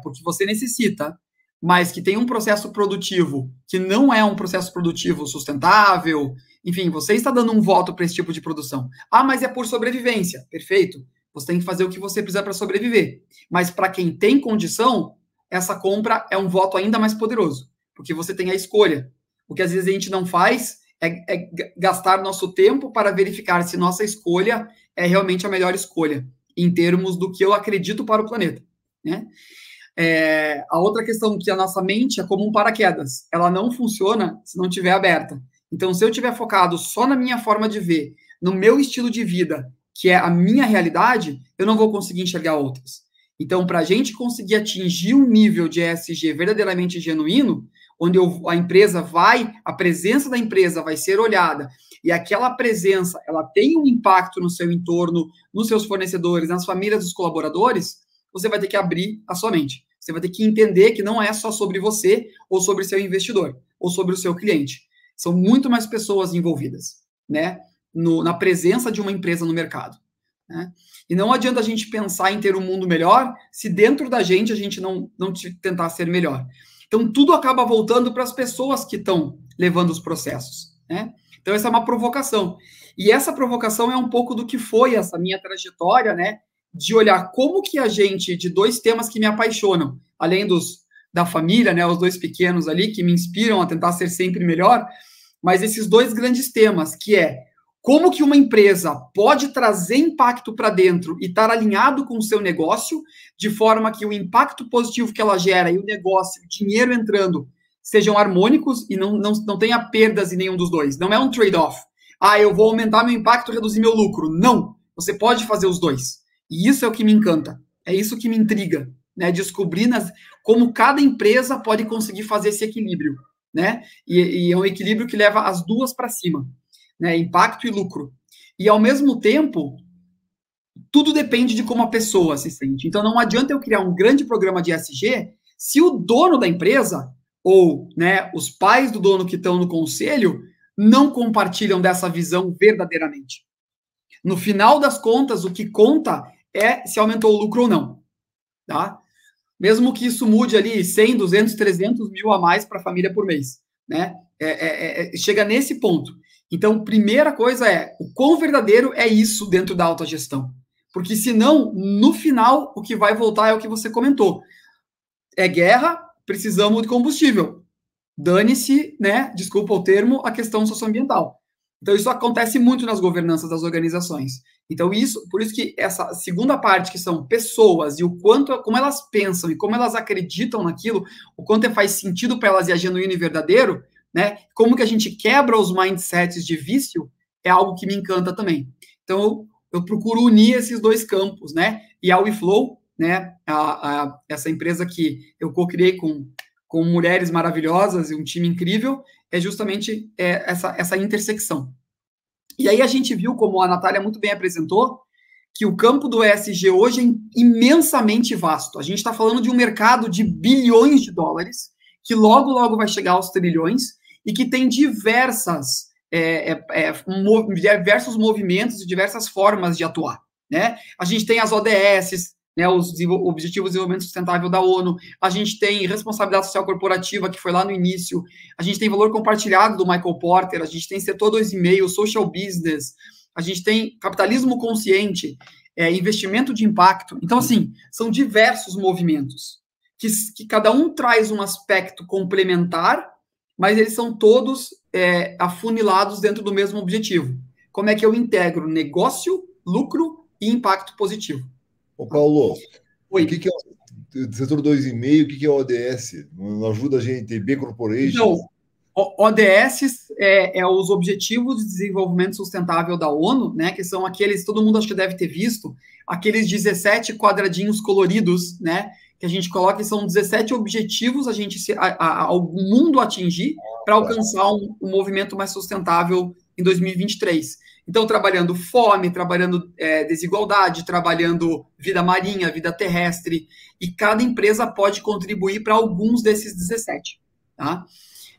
porque você necessita, mas que tem um processo produtivo que não é um processo produtivo sustentável, enfim, você está dando um voto para esse tipo de produção. Mas é por sobrevivência. Perfeito. Você tem que fazer o que você precisa para sobreviver. Mas para quem tem condição, essa compra é um voto ainda mais poderoso, porque você tem a escolha. O que às vezes a gente não faz é gastar nosso tempo para verificar se nossa escolha é realmente a melhor escolha, em termos do que eu acredito para o planeta, né? A outra questão que a nossa mente é como um paraquedas, ela não funciona se não estiver aberta. Então, se eu estiver focado só na minha forma de ver, no meu estilo de vida, que é a minha realidade, eu não vou conseguir enxergar outras. Então, para a gente conseguir atingir um nível de ESG verdadeiramente genuíno, onde a presença da empresa vai ser olhada, e aquela presença, ela tem um impacto no seu entorno, nos seus fornecedores, nas famílias dos colaboradores, você vai ter que abrir a sua mente. Você vai ter que entender que não é só sobre você, ou sobre seu investidor, ou sobre o seu cliente. São muito mais pessoas envolvidas, né? Na presença de uma empresa no mercado, né? E não adianta a gente pensar em ter um mundo melhor se dentro da gente a gente não tentar ser melhor. Então, tudo acaba voltando para as pessoas que estão levando os processos, né? Então, essa é uma provocação. E essa provocação é um pouco do que foi essa minha trajetória, né? De olhar como que a gente, de dois temas que me apaixonam, além da família, né? Os dois pequenos ali, que me inspiram a tentar ser sempre melhor, mas esses dois grandes temas, que é como que uma empresa pode trazer impacto para dentro e estar alinhado com o seu negócio, de forma que o impacto positivo que ela gera e o negócio, o dinheiro entrando, sejam harmônicos e não tenha perdas em nenhum dos dois. Não é um trade-off. Eu vou aumentar meu impacto e reduzir meu lucro. Não. Você pode fazer os dois. E isso é o que me encanta. É isso que me intriga, né? Descobrir como cada empresa pode conseguir fazer esse equilíbrio, né? E é um equilíbrio que leva as duas para cima, né? Impacto e lucro. E, ao mesmo tempo, tudo depende de como a pessoa se sente. Então, não adianta eu criar um grande programa de ESG se o dono da empresa ou, né, os pais do dono que estão no conselho não compartilham dessa visão verdadeiramente. No final das contas, o que conta é se aumentou o lucro ou não, tá? Mesmo que isso mude ali 100, 200, 300 mil a mais para a família por mês, né? Chega nesse ponto. Então, primeira coisa é, o quão verdadeiro é isso dentro da autogestão? Porque senão, no final, o que vai voltar é o que você comentou. É guerra, precisamos de combustível. Dane-se, né? Desculpa o termo, a questão socioambiental. Então, isso acontece muito nas governanças das organizações. Então, por isso que essa segunda parte, que são pessoas e como elas pensam e como elas acreditam naquilo, o quanto faz sentido para elas e é genuíno e verdadeiro, né? Como que a gente quebra os mindsets de vício, é algo que me encanta também. Então, eu procuro unir esses dois campos, né? E a WeFlow, né? Essa empresa que eu co-criei com mulheres maravilhosas e um time incrível, é justamente essa intersecção. E aí a gente viu, como a Natália muito bem apresentou, que o campo do ESG hoje é imensamente vasto. A gente está falando de um mercado de bilhões de dólares, que logo, logo vai chegar aos trilhões, e que tem diversos movimentos e diversas formas de atuar, né? A gente tem as ODS, né, os Objetivos de Desenvolvimento Sustentável da ONU, a gente tem responsabilidade social corporativa, que foi lá no início, a gente tem valor compartilhado do Michael Porter, a gente tem setor 2,5, social business, a gente tem capitalismo consciente, investimento de impacto. Então, assim, são diversos movimentos, que cada um traz um aspecto complementar, mas eles são todos afunilados dentro do mesmo objetivo. Como é que eu integro negócio, lucro e impacto positivo? Ô, Paulo, Oi. O que é o setor 2,5? O que é o ODS? Não ajuda a gente, B Corporation? Então, ODS os Objetivos de Desenvolvimento Sustentável da ONU, né, que são aqueles, todo mundo acho que deve ter visto, aqueles 17 quadradinhos coloridos, né, que a gente coloca, e são 17 objetivos ao mundo atingir para alcançar um movimento mais sustentável em 2023. Então, trabalhando fome, trabalhando desigualdade, trabalhando vida marinha, vida terrestre, e cada empresa pode contribuir para alguns desses 17, tá?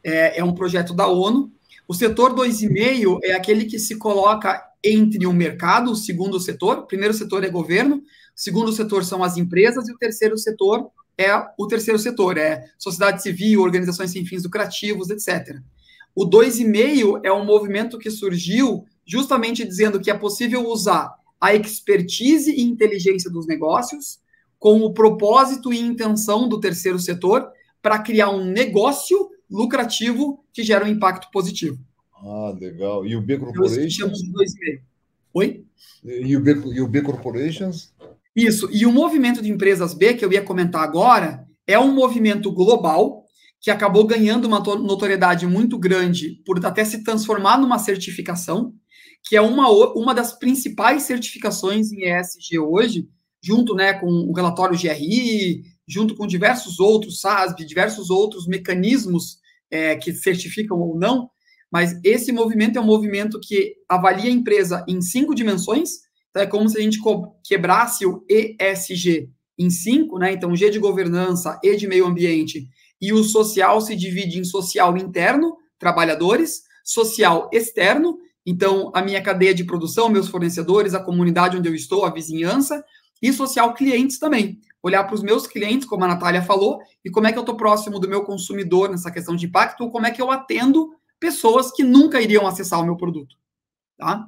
É um projeto da ONU. O setor 2,5 é aquele que se coloca entre o mercado, o segundo setor. O primeiro setor é governo, o segundo setor são as empresas, e o terceiro setor é sociedade civil, organizações sem fins lucrativos, etc. O 2,5 é um movimento que surgiu justamente dizendo que é possível usar a expertise e inteligência dos negócios com o propósito e intenção do terceiro setor para criar um negócio lucrativo que gera um impacto positivo. Ah, legal. E o B Corporations? Oi? E o B Corporations? Isso. E o movimento de empresas B, que eu ia comentar agora, é um movimento global que acabou ganhando uma notoriedade muito grande por até se transformar numa certificação, que é uma das principais certificações em ESG hoje, junto, né, com o relatório GRI, junto com diversos outros SASB, diversos outros mecanismos que certificam ou não, mas esse movimento é um movimento que avalia a empresa em 5 dimensões. Então, é como se a gente quebrasse o ESG em 5, né? Então, G de governança, E de meio ambiente, e o social se divide em social interno, trabalhadores, social externo, então a minha cadeia de produção, meus fornecedores, a comunidade onde eu estou, a vizinhança, e social clientes também. Olhar para os meus clientes, como a Natália falou, e como é que eu estou próximo do meu consumidor nessa questão de impacto, ou como é que eu atendo pessoas que nunca iriam acessar o meu produto. Tá?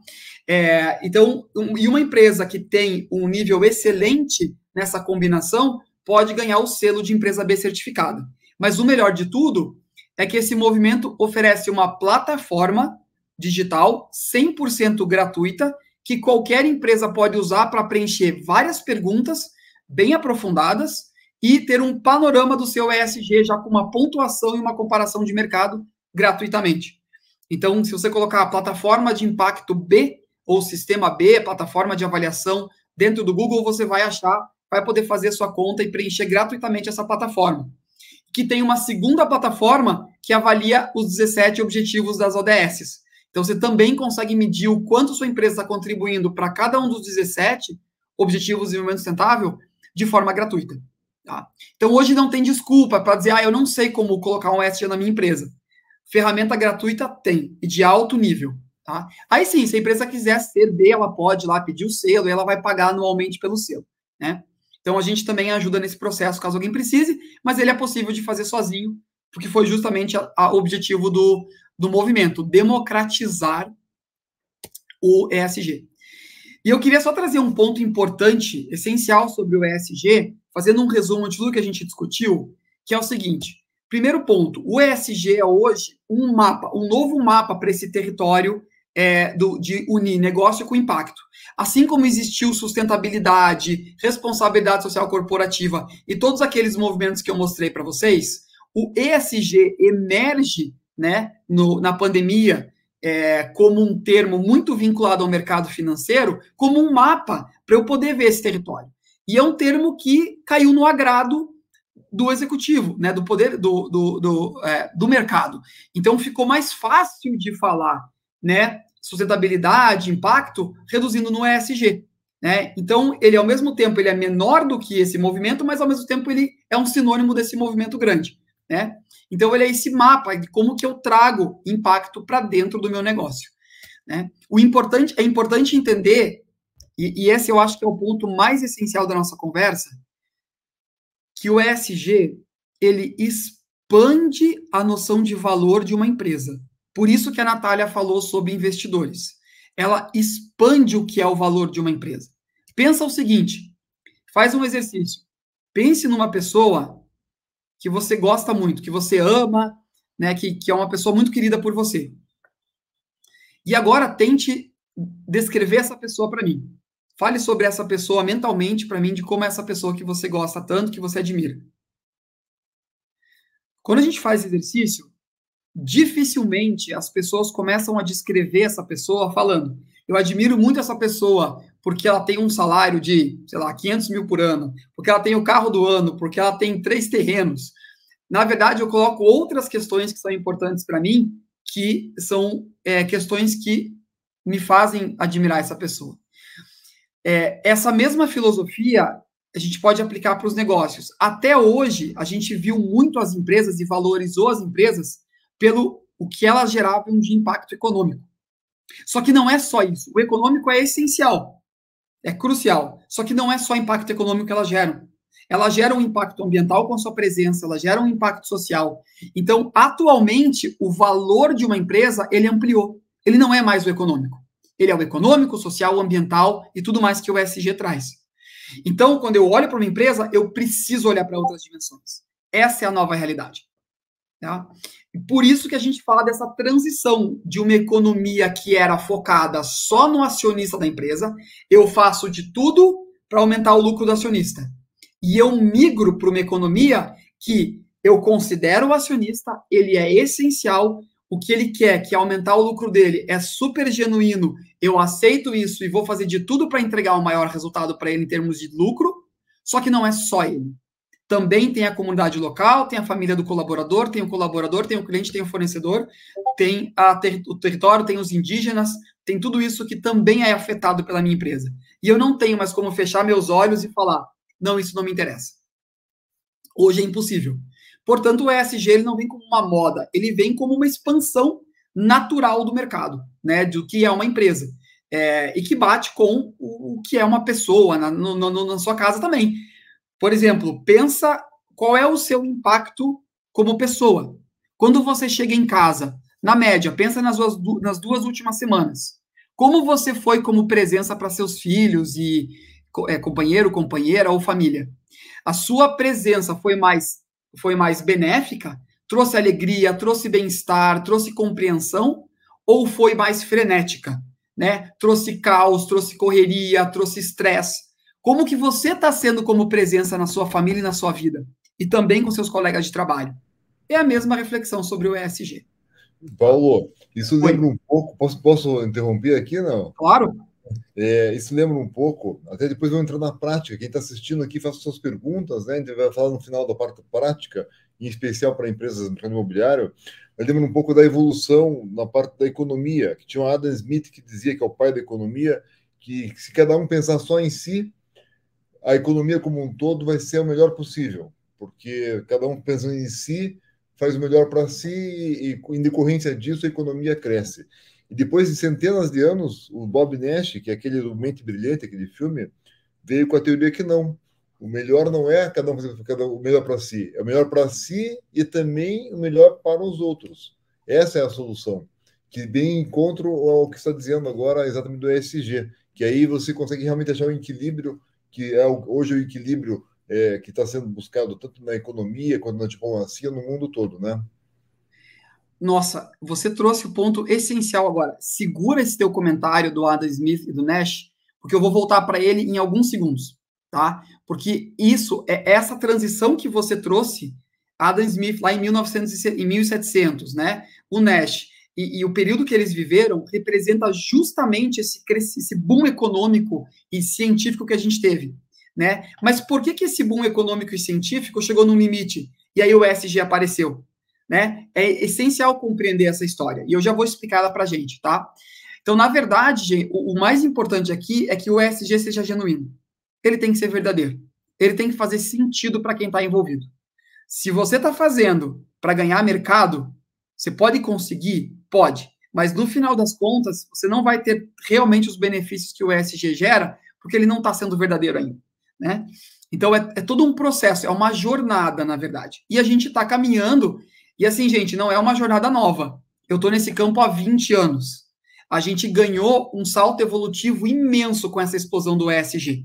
Então, e uma empresa que tem um nível excelente nessa combinação pode ganhar o selo de empresa B certificada. Mas o melhor de tudo é que esse movimento oferece uma plataforma digital 100% gratuita que qualquer empresa pode usar para preencher várias perguntas bem aprofundadas e ter um panorama do seu ESG já com uma pontuação e uma comparação de mercado gratuitamente. Então, se você colocar a plataforma de impacto B ou sistema B, plataforma de avaliação, dentro do Google, você vai achar, vai poder fazer sua conta e preencher gratuitamente essa plataforma. Que tem uma segunda plataforma que avalia os 17 objetivos das ODS. Então, você também consegue medir o quanto sua empresa está contribuindo para cada um dos 17 objetivos de desenvolvimento sustentável de forma gratuita. Tá? Então, hoje não tem desculpa para dizer, eu não sei como colocar um ESG na minha empresa. Ferramenta gratuita tem, e de alto nível. Tá? Aí sim, se a empresa quiser ser B, ela pode ir lá pedir o selo e ela vai pagar anualmente pelo selo. Né? Então, a gente também ajuda nesse processo, caso alguém precise, mas ele é possível de fazer sozinho, porque foi justamente o objetivo do movimento, democratizar o ESG. E eu queria só trazer um ponto importante, essencial sobre o ESG, fazendo um resumo de tudo que a gente discutiu, que é o seguinte. Primeiro ponto, o ESG é hoje um novo mapa para esse território de unir negócio com impacto. Assim como existiu sustentabilidade, responsabilidade social corporativa e todos aqueles movimentos que eu mostrei para vocês, o ESG emerge, né, na pandemia como um termo muito vinculado ao mercado financeiro, como um mapa para eu poder ver esse território. E é um termo que caiu no agrado do executivo, né, do poder do mercado. Então ficou mais fácil de falar, né, sustentabilidade, impacto, reduzindo no ESG. Né? Então ele ao mesmo tempo ele é menor do que esse movimento, mas ao mesmo tempo ele é um sinônimo desse movimento grande. Né? Então ele é esse mapa de como que eu trago impacto para dentro do meu negócio. Né? É importante entender, e esse eu acho que é o ponto mais essencial da nossa conversa, que o ESG, ele expande a noção de valor de uma empresa. Por isso que a Natália falou sobre investidores. Ela expande o que é o valor de uma empresa. Pensa o seguinte, faz um exercício. Pense numa pessoa que você gosta muito, que você ama, né, que é uma pessoa muito querida por você. E agora tente descrever essa pessoa para mim. Fale sobre essa pessoa mentalmente para mim, de como é essa pessoa que você gosta tanto, que você admira. Quando a gente faz esse exercício, dificilmente as pessoas começam a descrever essa pessoa falando, eu admiro muito essa pessoa porque ela tem um salário de, sei lá, 500 mil por ano, porque ela tem o carro do ano, porque ela tem 3 terrenos. Na verdade, eu coloco outras questões que são importantes para mim, que são questões que me fazem admirar essa pessoa. Essa mesma filosofia a gente pode aplicar para os negócios. Até hoje, a gente viu muito as empresas e valorizou as empresas pelo o que elas geravam de impacto econômico. Só que não é só isso. O econômico é essencial, é crucial. Só que não é só impacto econômico que elas geram. Elas geram um impacto ambiental com sua presença, elas geram um impacto social. Então, atualmente, o valor de uma empresa, ele ampliou. Ele não é mais o econômico. Ele é o econômico, social, ambiental e tudo mais que o ESG traz. Então, quando eu olho para uma empresa, eu preciso olhar para outras dimensões. Essa é a nova realidade. Tá? E por isso que a gente fala dessa transição de uma economia que era focada só no acionista da empresa, eu faço de tudo para aumentar o lucro do acionista. E eu migro para uma economia que eu considero o acionista, ele é essencial, o que ele quer, que é aumentar o lucro dele, é super genuíno, eu aceito isso e vou fazer de tudo para entregar o maior resultado para ele em termos de lucro, só que não é só ele. Também tem a comunidade local, tem a família do colaborador, tem o cliente, tem o fornecedor, tem o território, tem os indígenas, tem tudo isso que também é afetado pela minha empresa. E eu não tenho mais como fechar meus olhos e falar, não, isso não me interessa. Hoje é impossível. Portanto, o ESG ele não vem como uma moda, ele vem como uma expansão natural do mercado, né, do que é uma empresa, e que bate com o que é uma pessoa na sua casa também. Por exemplo, pensa qual é o seu impacto como pessoa. Quando você chega em casa, na média, pensa nas duas últimas semanas. Como você foi como presença para seus filhos e companheiro, companheira ou família? A sua presença foi mais benéfica? Trouxe alegria, trouxe bem-estar, trouxe compreensão? Ou foi mais frenética, né? Trouxe caos, trouxe correria, trouxe estresse? Como que você está sendo como presença na sua família e na sua vida? E também com seus colegas de trabalho? É a mesma reflexão sobre o ESG. Paulo, isso lembra um pouco... Posso interromper aqui, não? Claro. Isso lembra um pouco, até depois vamos entrar na prática. Quem está assistindo aqui, faça suas perguntas, né? A gente vai falar no final da parte prática, em especial para empresas do mercado imobiliário. Mas lembra um pouco da evolução na parte da economia, que tinha o Adam Smith que dizia que é o pai da economia, que se cada um pensar só em si, a economia como um todo vai ser o melhor possível, porque cada um pensando em si faz o melhor para si e, em decorrência disso, a economia cresce. E depois de centenas de anos, o Bob Nash, que é aquele do Mente Brilhante, aquele filme, veio com a teoria que não. O melhor não é cada um fazer o melhor para si. É o melhor para si e também o melhor para os outros. Essa é a solução, que bem encontra o que está dizendo agora exatamente do ESG, que aí você consegue realmente achar um equilíbrio, que é hoje o equilíbrio que está sendo buscado tanto na economia quanto na diplomacia no mundo todo, né? Nossa, você trouxe o ponto essencial agora. Segura esse teu comentário do Adam Smith e do Nash, porque eu vou voltar para ele em alguns segundos, tá? Porque isso é essa transição que você trouxe, Adam Smith lá em 1700, né? O Nash e o período que eles viveram representa justamente esse boom econômico e científico que a gente teve, né? Mas por que esse boom econômico e científico chegou num limite e aí o ESG apareceu? Né? É essencial compreender essa história, e eu já vou explicar ela para a gente, tá? Então, na verdade, gente, o mais importante aqui é que o ESG seja genuíno. Ele tem que ser verdadeiro. Ele tem que fazer sentido para quem está envolvido. Se você está fazendo para ganhar mercado, você pode conseguir? Pode. Mas, no final das contas, você não vai ter realmente os benefícios que o ESG gera, porque ele não está sendo verdadeiro ainda, né? Então, é todo um processo, é uma jornada, na verdade. E a gente está caminhando. E assim, gente, não é uma jornada nova. Eu estou nesse campo há 20 anos. A gente ganhou um salto evolutivo imenso com essa explosão do ESG.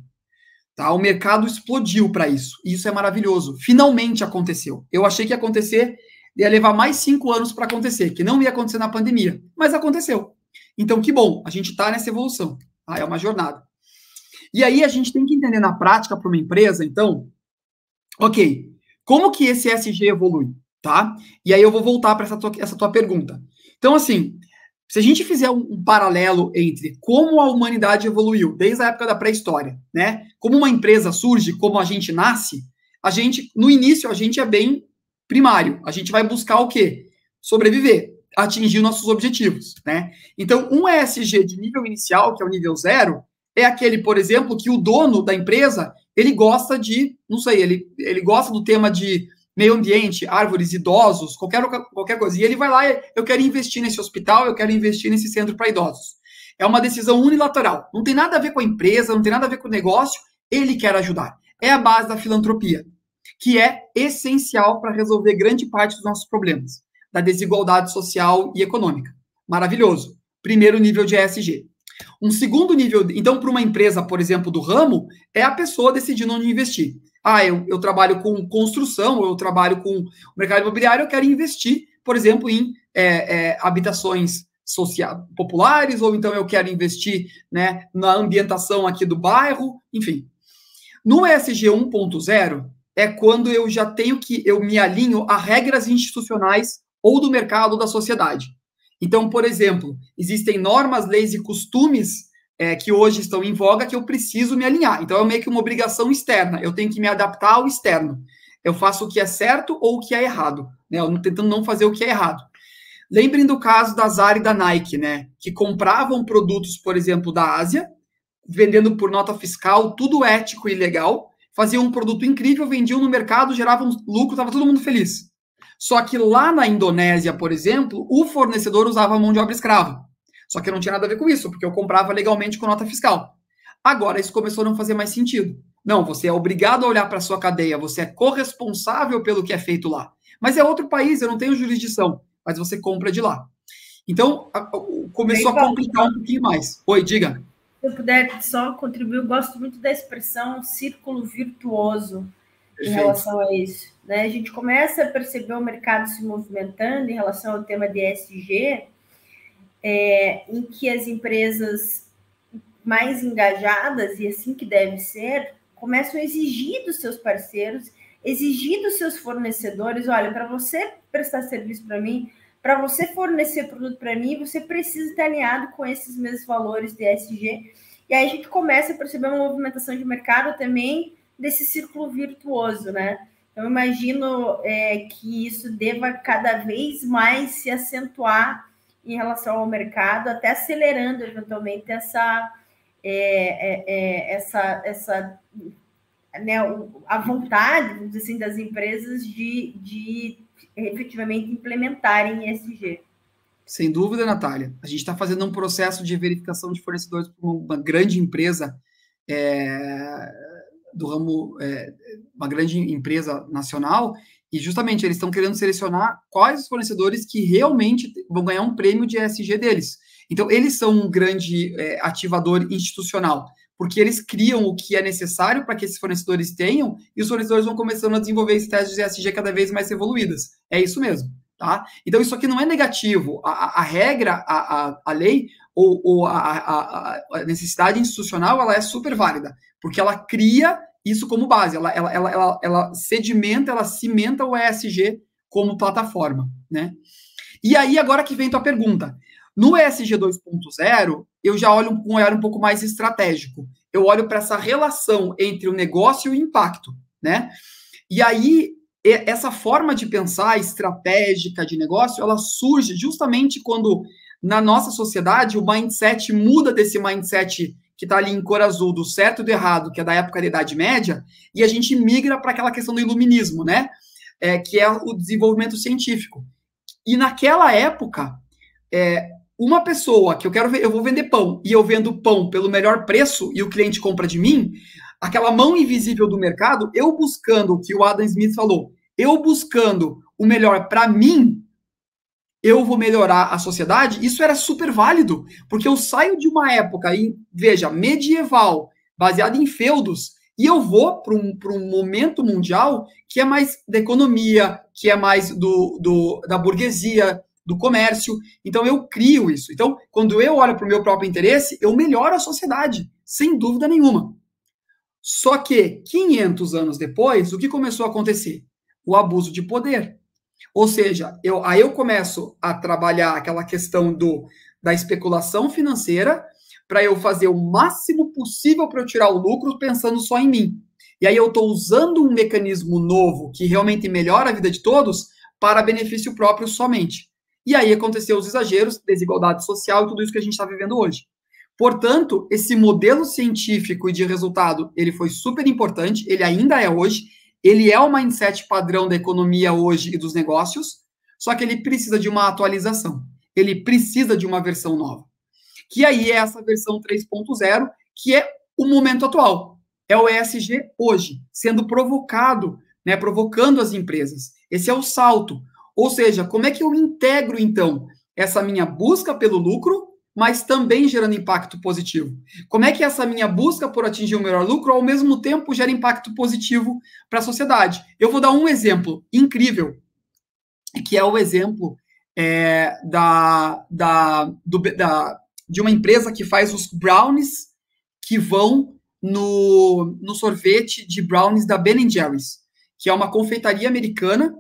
Tá? O mercado explodiu para isso. E isso é maravilhoso. Finalmente aconteceu. Eu achei que ia acontecer, ia levar mais 5 anos para acontecer, que não ia acontecer na pandemia. Mas aconteceu. Então, que bom. A gente está nessa evolução. Tá? É uma jornada. E aí, a gente tem que entender na prática para uma empresa, então, ok, como que esse ESG evolui? Tá? E aí eu vou voltar para essa tua pergunta. Então, assim, se a gente fizer um paralelo entre como a humanidade evoluiu desde a época da pré-história, né? Como uma empresa surge, como a gente nasce, no início, a gente é bem primário. A gente vai buscar o quê? Sobreviver, atingir nossos objetivos, né? Então, um ESG de nível inicial, que é o nível 0, é aquele, por exemplo, que o dono da empresa, ele gosta de, não sei, ele gosta do tema de meio ambiente, árvores, idosos, qualquer coisa. E ele vai lá, eu quero investir nesse hospital, eu quero investir nesse centro para idosos. É uma decisão unilateral. Não tem nada a ver com a empresa, não tem nada a ver com o negócio, ele quer ajudar. É a base da filantropia, que é essencial para resolver grande parte dos nossos problemas, da desigualdade social e econômica. Maravilhoso. Primeiro nível de ESG. Um segundo nível, então, para uma empresa, por exemplo, do ramo, é a pessoa decidindo onde investir. Eu trabalho com construção, eu trabalho com o mercado imobiliário, eu quero investir, por exemplo, em habitações populares, ou então eu quero investir, né, na ambientação aqui do bairro, enfim. No ESG 1.0, é quando eu já eu me alinho a regras institucionais ou do mercado ou da sociedade. Então, por exemplo, existem normas, leis e costumes que hoje estão em voga, que eu preciso me alinhar. Então, é meio que uma obrigação externa. Eu tenho que me adaptar ao externo. Eu faço o que é certo ou o que é errado, né? Eu tentando não fazer o que é errado. Lembrem do caso da Zara e da Nike, né? Que compravam produtos, por exemplo, da Ásia, vendendo por nota fiscal, tudo ético e legal, faziam um produto incrível, vendiam no mercado, geravam lucro, estava todo mundo feliz. Só que lá na Indonésia, por exemplo, o fornecedor usava mão de obra escrava. Só que não tinha nada a ver com isso, porque eu comprava legalmente com nota fiscal. Agora, isso começou a não fazer mais sentido. Não, você é obrigado a olhar para a sua cadeia, você é corresponsável pelo que é feito lá. Mas é outro país, eu não tenho jurisdição, mas você compra de lá. Então, começou a complicar um pouquinho mais. Oi, diga. Se eu puder só contribuir, eu gosto muito da expressão círculo virtuoso em relação a isso. Né? A gente começa a perceber o mercado se movimentando em relação ao tema de ESG, em que as empresas mais engajadas, e assim que deve ser, começam a exigir dos seus parceiros, exigir dos seus fornecedores, olha, para você prestar serviço para mim, para você fornecer produto para mim, você precisa estar alinhado com esses mesmos valores de ESG. E aí a gente começa a perceber uma movimentação de mercado também desse círculo virtuoso, né? Então, eu imagino que isso deva cada vez mais se acentuar em relação ao mercado, até acelerando eventualmente né, a vontade, vamos dizer assim, das empresas de efetivamente implementarem ESG. Sem dúvida, Natália. A gente está fazendo um processo de verificação de fornecedores para uma grande empresa do ramo, uma grande empresa nacional, e justamente eles estão querendo selecionar quais os fornecedores que realmente vão ganhar um prêmio de ESG deles. Então, eles são um grande ativador institucional, porque eles criam o que é necessário para que esses fornecedores tenham, e os fornecedores vão começando a desenvolver estratégias de ESG cada vez mais evoluídas. É isso mesmo, tá? Então, isso aqui não é negativo. A regra, a lei, ou a necessidade institucional, ela é super válida, porque ela cria isso como base, ela sedimenta, ela cimenta o ESG como plataforma, né? E aí, agora que vem tua pergunta, no ESG 2.0, eu já olho com um olhar um pouco mais estratégico. Eu olho para essa relação entre o negócio e o impacto, né? E aí, essa forma de pensar estratégica de negócio, ela surge justamente quando, na nossa sociedade, o mindset muda desse mindset que está ali em cor azul, do certo e do errado, que é da época da Idade Média, e a gente migra para aquela questão do iluminismo, né? Que é o desenvolvimento científico. E naquela época, uma pessoa que eu vou vender pão, e eu vendo pão pelo melhor preço, e o cliente compra de mim, aquela mão invisível do mercado, eu buscando o que o Adam Smith falou, eu buscando o melhor para mim, eu vou melhorar a sociedade, isso era super válido, porque eu saio de uma época, veja, medieval, baseada em feudos, e eu vou para um momento mundial que é mais da economia, que é mais da burguesia, do comércio. Então, eu crio isso. Então, quando eu olho para o meu próprio interesse, eu melhoro a sociedade, sem dúvida nenhuma. Só que, 500 anos depois, o que começou a acontecer? O abuso de poder. Ou seja, aí eu começo a trabalhar aquela questão da especulação financeira para eu fazer o máximo possível para eu tirar o lucro pensando só em mim. E aí eu estou usando um mecanismo novo que realmente melhora a vida de todos para benefício próprio somente. E aí aconteceu os exageros, desigualdade social e tudo isso que a gente está vivendo hoje. Portanto, esse modelo científico e de resultado, ele foi super importante, ele ainda é hoje, ele é o mindset padrão da economia hoje e dos negócios, só que ele precisa de uma atualização, ele precisa de uma versão nova. Que aí é essa versão 3.0, que é o momento atual. É o ESG hoje, sendo provocado, né, provocando as empresas. Esse é o salto. Ou seja, como é que eu integro, então, essa minha busca pelo lucro, mas também gerando impacto positivo? Como é que essa minha busca por atingir o melhor lucro, ao mesmo tempo, gera impacto positivo para a sociedade? Eu vou dar um exemplo incrível, que é o exemplo de uma empresa que faz os brownies que vão no sorvete de brownies da Ben & Jerry's, que é uma confeitaria americana,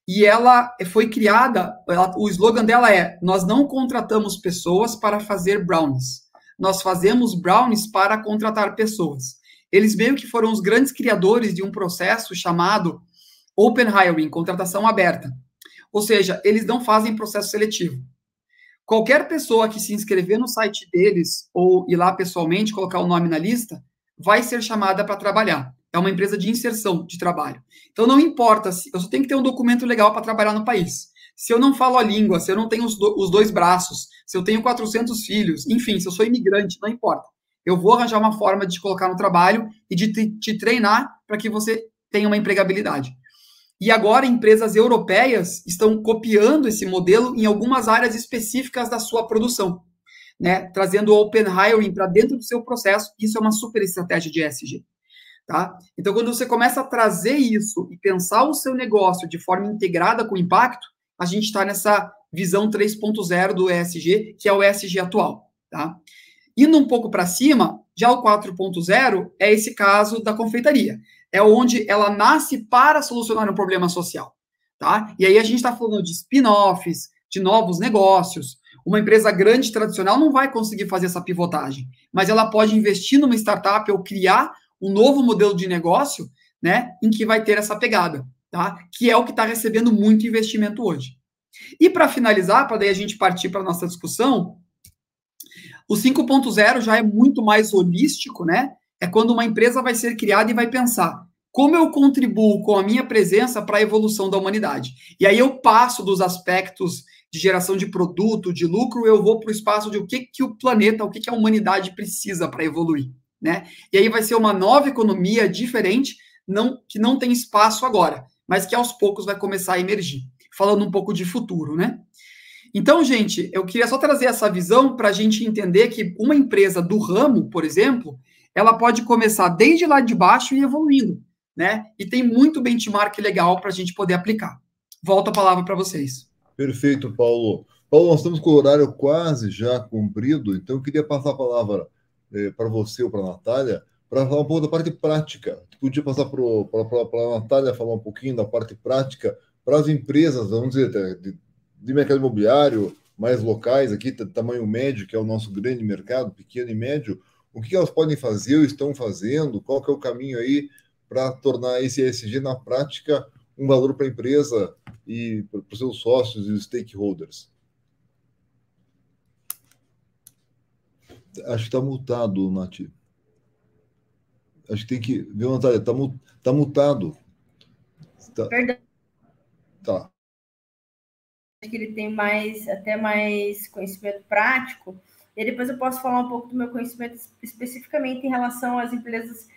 e ela foi criada, o slogan dela é: nós não contratamos pessoas para fazer brownies, nós fazemos brownies para contratar pessoas. Eles meio que foram os grandes criadores de um processo chamado Open Hiring, contratação aberta. Ou seja, eles não fazem processo seletivo. Qualquer pessoa que se inscrever no site deles ou ir lá pessoalmente, colocar o nome na lista, vai ser chamada para trabalhar. é uma empresa de inserção de trabalho. Então, não importa, eu só tenho que ter um documento legal para trabalhar no país. Se eu não falo a língua, se eu não tenho os dois braços, se eu tenho 400 filhos, enfim, se eu sou imigrante, não importa. Eu vou arranjar uma forma de te colocar no trabalho e de te treinar para que você tenha uma empregabilidade. E agora, empresas europeias estão copiando esse modelo em algumas áreas específicas da sua produção, né? Trazendo o Open Hiring para dentro do seu processo. Isso é uma super estratégia de ESG. Tá? Então, quando você começa a trazer isso e pensar o seu negócio de forma integrada com impacto, a gente está nessa visão 3.0 do ESG, que é o ESG atual. Tá? Indo um pouco para cima, já o 4.0 é esse caso da confeitaria. É onde ela nasce para solucionar um problema social. Tá? E aí a gente está falando de spin-offs, de novos negócios. Uma empresa grande, tradicional, não vai conseguir fazer essa pivotagem, mas ela pode investir numa startup ou criar um novo modelo de negócio, né, em que vai ter essa pegada, tá? Que é o que está recebendo muito investimento hoje. E para finalizar, para daí a gente partir para a nossa discussão, o 5.0 já é muito mais holístico, né? É quando uma empresa vai ser criada e vai pensar como eu contribuo com a minha presença para a evolução da humanidade. E aí eu passo dos aspectos de geração de produto, de lucro, eu vou para o espaço de o que o planeta, o que a humanidade precisa para evoluir. Né? E aí vai ser uma nova economia diferente, que não tem espaço agora, mas que aos poucos vai começar a emergir. Falando um pouco de futuro, né? Então, gente, eu queria só trazer essa visão para a gente entender que uma empresa do ramo, por exemplo, ela pode começar desde lá de baixo e evoluindo, né? E tem muito benchmark legal para a gente poder aplicar. Volto a palavra para vocês. Perfeito, Paulo. Paulo, nós estamos com o horário quase já cumprido, então eu queria passar a palavra para você ou para a Natália, para falar um pouco da parte prática. Podia passar para a Natália falar um pouquinho da parte prática para as empresas, vamos dizer, de mercado imobiliário, mais locais, aqui, tamanho médio, que é o nosso grande mercado, pequeno e médio, o que elas podem fazer ou estão fazendo, qual que é o caminho aí para tornar esse ESG na prática um valor para a empresa e para os seus sócios e os stakeholders. Acho que está mutado, Nath. Acho que tem que... Viu, Natália? Está mutado. Perdão. Tá. Acho que ele tem até mais conhecimento prático. E depois eu posso falar um pouco do meu conhecimento especificamente em relação às empresas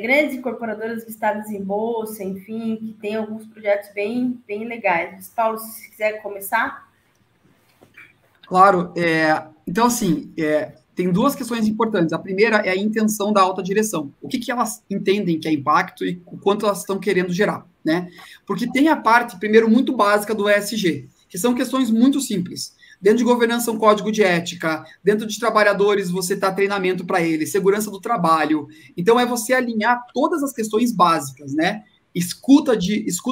grandes incorporadoras listadas em bolsa, enfim, que tem alguns projetos bem legais. Paulo, se você quiser começar. Claro. Então, assim... Tem duas questões importantes. A primeira é a intenção da alta direção. O que elas entendem que é impacto e o quanto elas estão querendo gerar, né? Porque tem a parte, primeiro, muito básica do ESG, que são questões muito simples. Dentro de governança, um código de ética. Dentro de trabalhadores, você dá treinamento para eles, segurança do trabalho. Então, é você alinhar todas as questões básicas, né? Escuta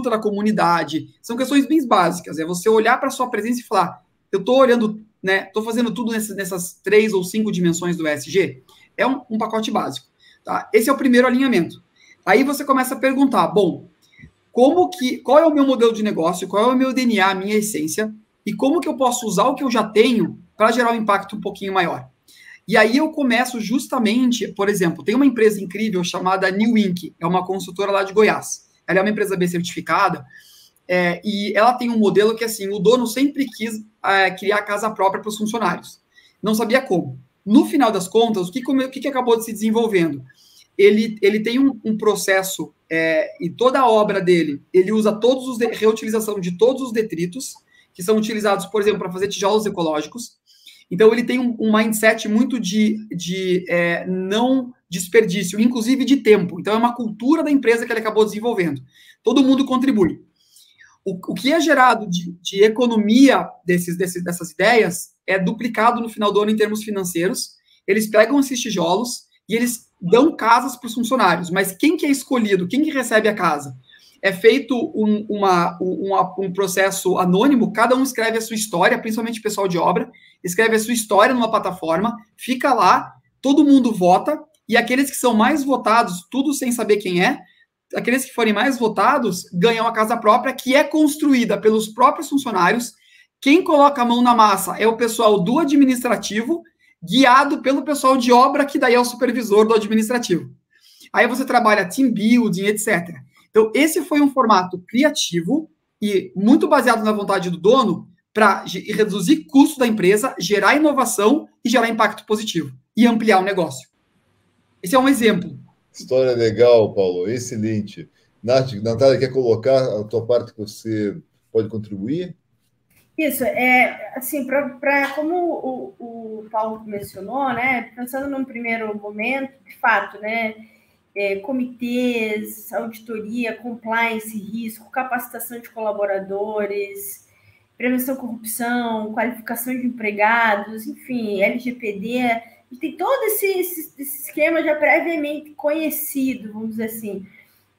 da comunidade. São questões bem básicas. É você olhar para a sua presença e falar, eu estou olhando... Estou fazendo tudo nessas 3 ou 5 dimensões do ESG. É um pacote básico. Tá? Esse é o primeiro alinhamento. Aí você começa a perguntar, bom, qual é o meu modelo de negócio, qual é o meu DNA, a minha essência, e como que eu posso usar o que eu já tenho para gerar um impacto um pouquinho maior. E aí eu começo justamente, por exemplo, tem uma empresa incrível chamada New Inc., é uma consultora lá de Goiás. Ela é uma empresa B certificada, e ela tem um modelo que, assim, o dono sempre quis criar casa própria para os funcionários. Não sabia como. No final das contas, o que acabou de se desenvolvendo? Ele tem um processo, e toda a obra dele, ele usa reutilização de todos os detritos, que são utilizados, por exemplo, para fazer tijolos ecológicos. Então, ele tem um mindset muito de não desperdício, inclusive de tempo. Então, é uma cultura da empresa que ele acabou desenvolvendo. Todo mundo contribui. O que é gerado de economia dessas ideias é duplicado no final do ano em termos financeiros. Eles pegam esses tijolos e eles dão casas para os funcionários. Mas quem que é escolhido? Quem que recebe a casa? É feito um processo anônimo, cada um escreve a sua história, principalmente o pessoal de obra, escreve a sua história numa plataforma, fica lá, todo mundo vota, e aqueles que são mais votados, tudo sem saber quem é, aqueles que forem mais votados ganham a casa própria, que é construída pelos próprios funcionários. Quem coloca a mão na massa é o pessoal do administrativo, guiado pelo pessoal de obra, que daí é o supervisor do administrativo. Aí você trabalha team building, etc. Então, esse foi um formato criativo e muito baseado na vontade do dono para reduzir custo da empresa, gerar inovação e gerar impacto positivo e ampliar o negócio. Esse é um exemplo. História legal, Paulo, excelente. Natália, quer colocar a tua parte que você pode contribuir? Isso, assim, como o Paulo mencionou, né, pensando num primeiro momento, de fato, né, comitês, auditoria, compliance, risco, capacitação de colaboradores, prevenção à corrupção, qualificação de empregados, enfim, LGPD, a gente tem todo esse esquema já previamente conhecido, vamos dizer assim.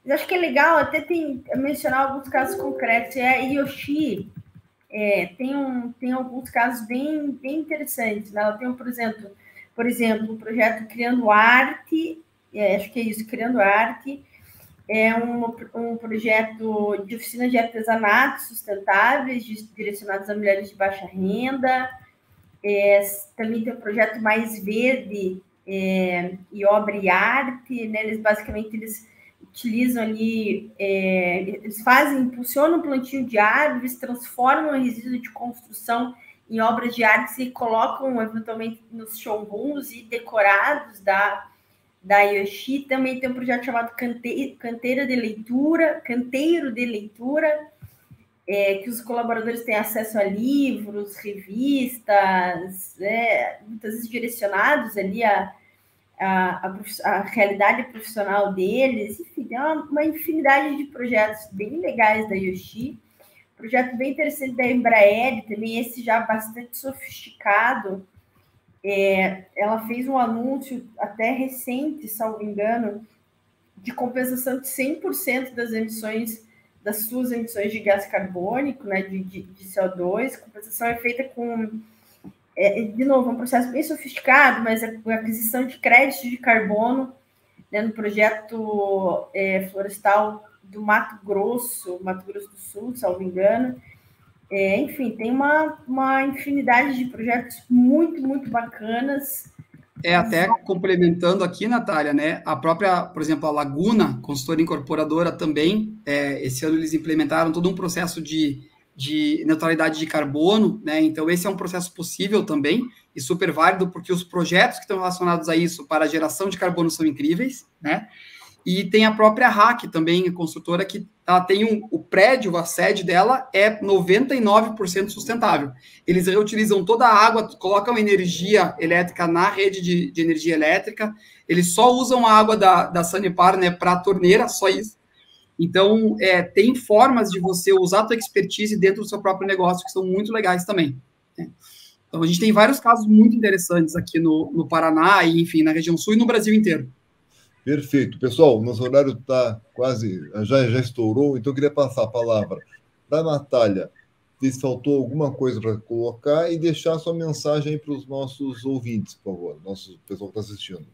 Eu acho que é legal até mencionar alguns casos concretos. A Yoshi tem alguns casos bem interessantes. Né? Ela tem, por exemplo, um projeto Criando Arte, acho que é isso, Criando Arte, é um projeto de oficinas de artesanato sustentáveis, direcionados a mulheres de baixa renda. Também tem um projeto Mais Verde e Obra e Arte, né? Eles utilizam ali, impulsionam o plantio de árvores, transformam o resíduo de construção em obras de arte e colocam eventualmente nos showrooms e decorados da Yoshi. Também tem um projeto chamado Canteiro de Leitura, que os colaboradores têm acesso a livros, revistas, muitas vezes direcionados ali a realidade profissional deles. Enfim, tem uma infinidade de projetos bem legais da Yoshi. Projeto bem interessante da Embraer, também esse já bastante sofisticado. Ela fez um anúncio até recente, salvo engano, de compensação de 100% das suas emissões de gás carbônico, né, de CO2. A compensação é feita com, de novo, um processo bem sofisticado, mas a aquisição de créditos de carbono, né, no projeto florestal do Mato Grosso do Sul, salvo engano. Enfim, tem uma infinidade de projetos muito, muito bacanas. Até complementando aqui, Natália, né? A própria, por exemplo, a Laguna, consultora incorporadora também, esse ano eles implementaram todo um processo de neutralidade de carbono, né? Então, esse é um processo possível também e super válido, porque os projetos que estão relacionados a isso para a geração de carbono são incríveis, né? E tem a própria RAC também, a construtora, que ela tem o prédio, a sede dela é 99% sustentável. Eles reutilizam toda a água, colocam energia elétrica na rede de energia elétrica, eles só usam a água da Sanepar, né, para a torneira, só isso. Então, tem formas de você usar a tua expertise dentro do seu próprio negócio, que são muito legais também. Né? Então, a gente tem vários casos muito interessantes aqui no Paraná, e, enfim, na região sul e no Brasil inteiro. Perfeito. Pessoal, nosso horário está quase, já estourou, então eu queria passar a palavra para a Natália, ver se faltou alguma coisa para colocar e deixar a sua mensagem aí para os nossos ouvintes, por favor, nosso pessoal que está assistindo.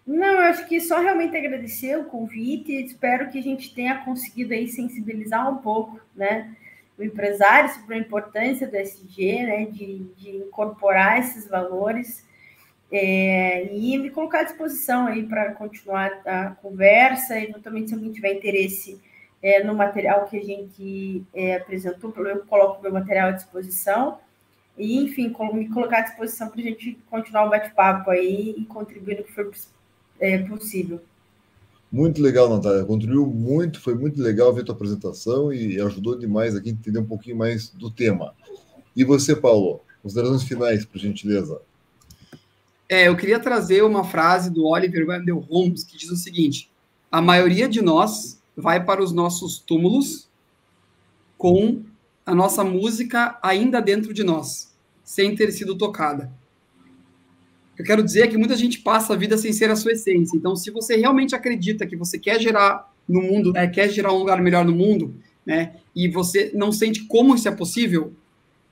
Não, eu acho que só realmente agradecer o convite, espero que a gente tenha conseguido aí sensibilizar um pouco, né, o empresário sobre a importância do ESG, né, de incorporar esses valores, e me colocar à disposição aí para continuar a conversa, e eventualmente se alguém tiver interesse no material que a gente apresentou, eu coloco o meu material à disposição, e, enfim, me colocar à disposição para a gente continuar o bate-papo aí e contribuir no que for possível. Muito legal, Natália, contribuiu muito, foi muito legal ver a tua apresentação e ajudou demais aqui a entender um pouquinho mais do tema. E você, Paulo, considerações finais, por gentileza. Eu queria trazer uma frase do Oliver Wendell Holmes, que diz o seguinte: a maioria de nós vai para os nossos túmulos com a nossa música ainda dentro de nós, sem ter sido tocada. Eu quero dizer que muita gente passa a vida sem ser a sua essência. Então, se você realmente acredita que você quer gerar no mundo, quer gerar um lugar melhor no mundo, né, e você não sente como isso é possível,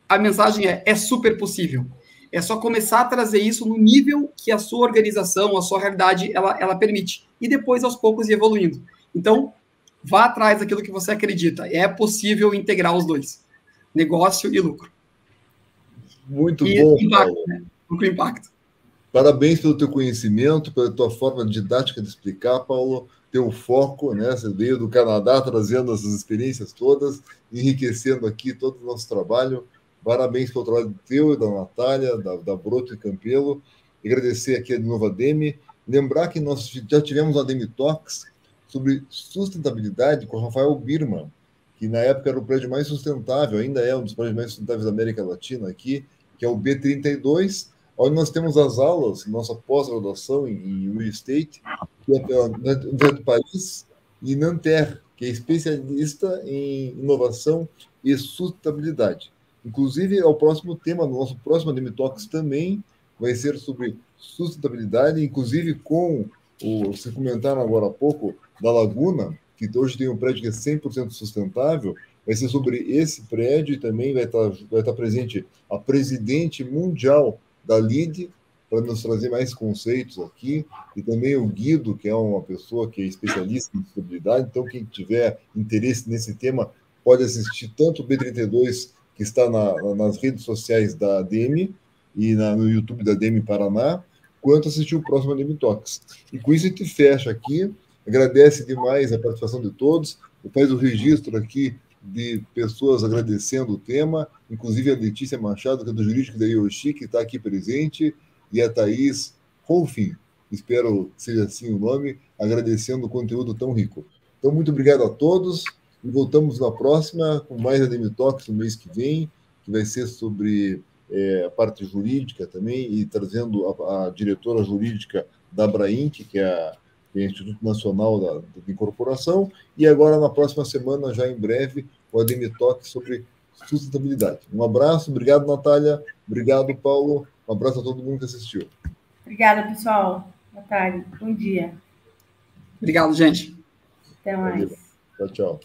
a mensagem é super possível. É só começar a trazer isso no nível que a sua organização, a sua realidade, ela permite. E depois, aos poucos, ir evoluindo. Então, vá atrás daquilo que você acredita. É possível integrar os dois. Negócio e lucro. Muito bom, impacto, Paulo. né? Lucro e impacto. Parabéns pelo teu conhecimento, pela tua forma didática de explicar, Paulo, teu foco, né? Você veio do Canadá trazendo essas experiências todas, enriquecendo aqui todo o nosso trabalho. Parabéns pelo trabalho teu e da Natália, da Broto e Campelo. Agradecer aqui de novo a Demi. Lembrar que nós já tivemos a Demi Talks sobre sustentabilidade com o Rafael Birman, que na época era o prédio mais sustentável, ainda é um dos prédios mais sustentáveis da América Latina aqui, que é o B32, onde nós temos as aulas, nossa pós-graduação em Real Estate, que é pela Universidade do Paris, e Nanterre, que é especialista em inovação e sustentabilidade. Inclusive, é o próximo tema, no nosso próximo Ademi Talks também vai ser sobre sustentabilidade, inclusive com vocês comentaram agora há pouco, da Laguna, que hoje tem um prédio que é 100% sustentável, vai ser sobre esse prédio e também vai estar presente a presidente mundial da LEED, para nos trazer mais conceitos aqui, e também o Guido, que é uma pessoa que é especialista em sustentabilidade, então quem tiver interesse nesse tema pode assistir tanto o B32, que está nas redes sociais da ADEME e no YouTube da ADEME Paraná, quanto assistir o próximo ADEME Talks. E com isso a gente fecha aqui, agradece demais a participação de todos, faz o registro aqui de pessoas agradecendo o tema, inclusive a Letícia Machado, que é do Jurídico da IOSHI, que está aqui presente, e a Thaís Rolfin, espero que seja assim o nome, agradecendo o conteúdo tão rico. Então, muito obrigado a todos, e voltamos na próxima, com mais ADEME Talks no mês que vem, que vai ser sobre a parte jurídica também, e trazendo a diretora jurídica da Abrainc, que é o Instituto Nacional de Incorporação, e agora, na próxima semana, já em breve, o ADEME Talks sobre sustentabilidade. Um abraço, obrigado, Natália, obrigado, Paulo, um abraço a todo mundo que assistiu. Obrigada, pessoal. Boa tarde, bom dia. Obrigado, gente. Até mais. Valeu. Tchau, tchau.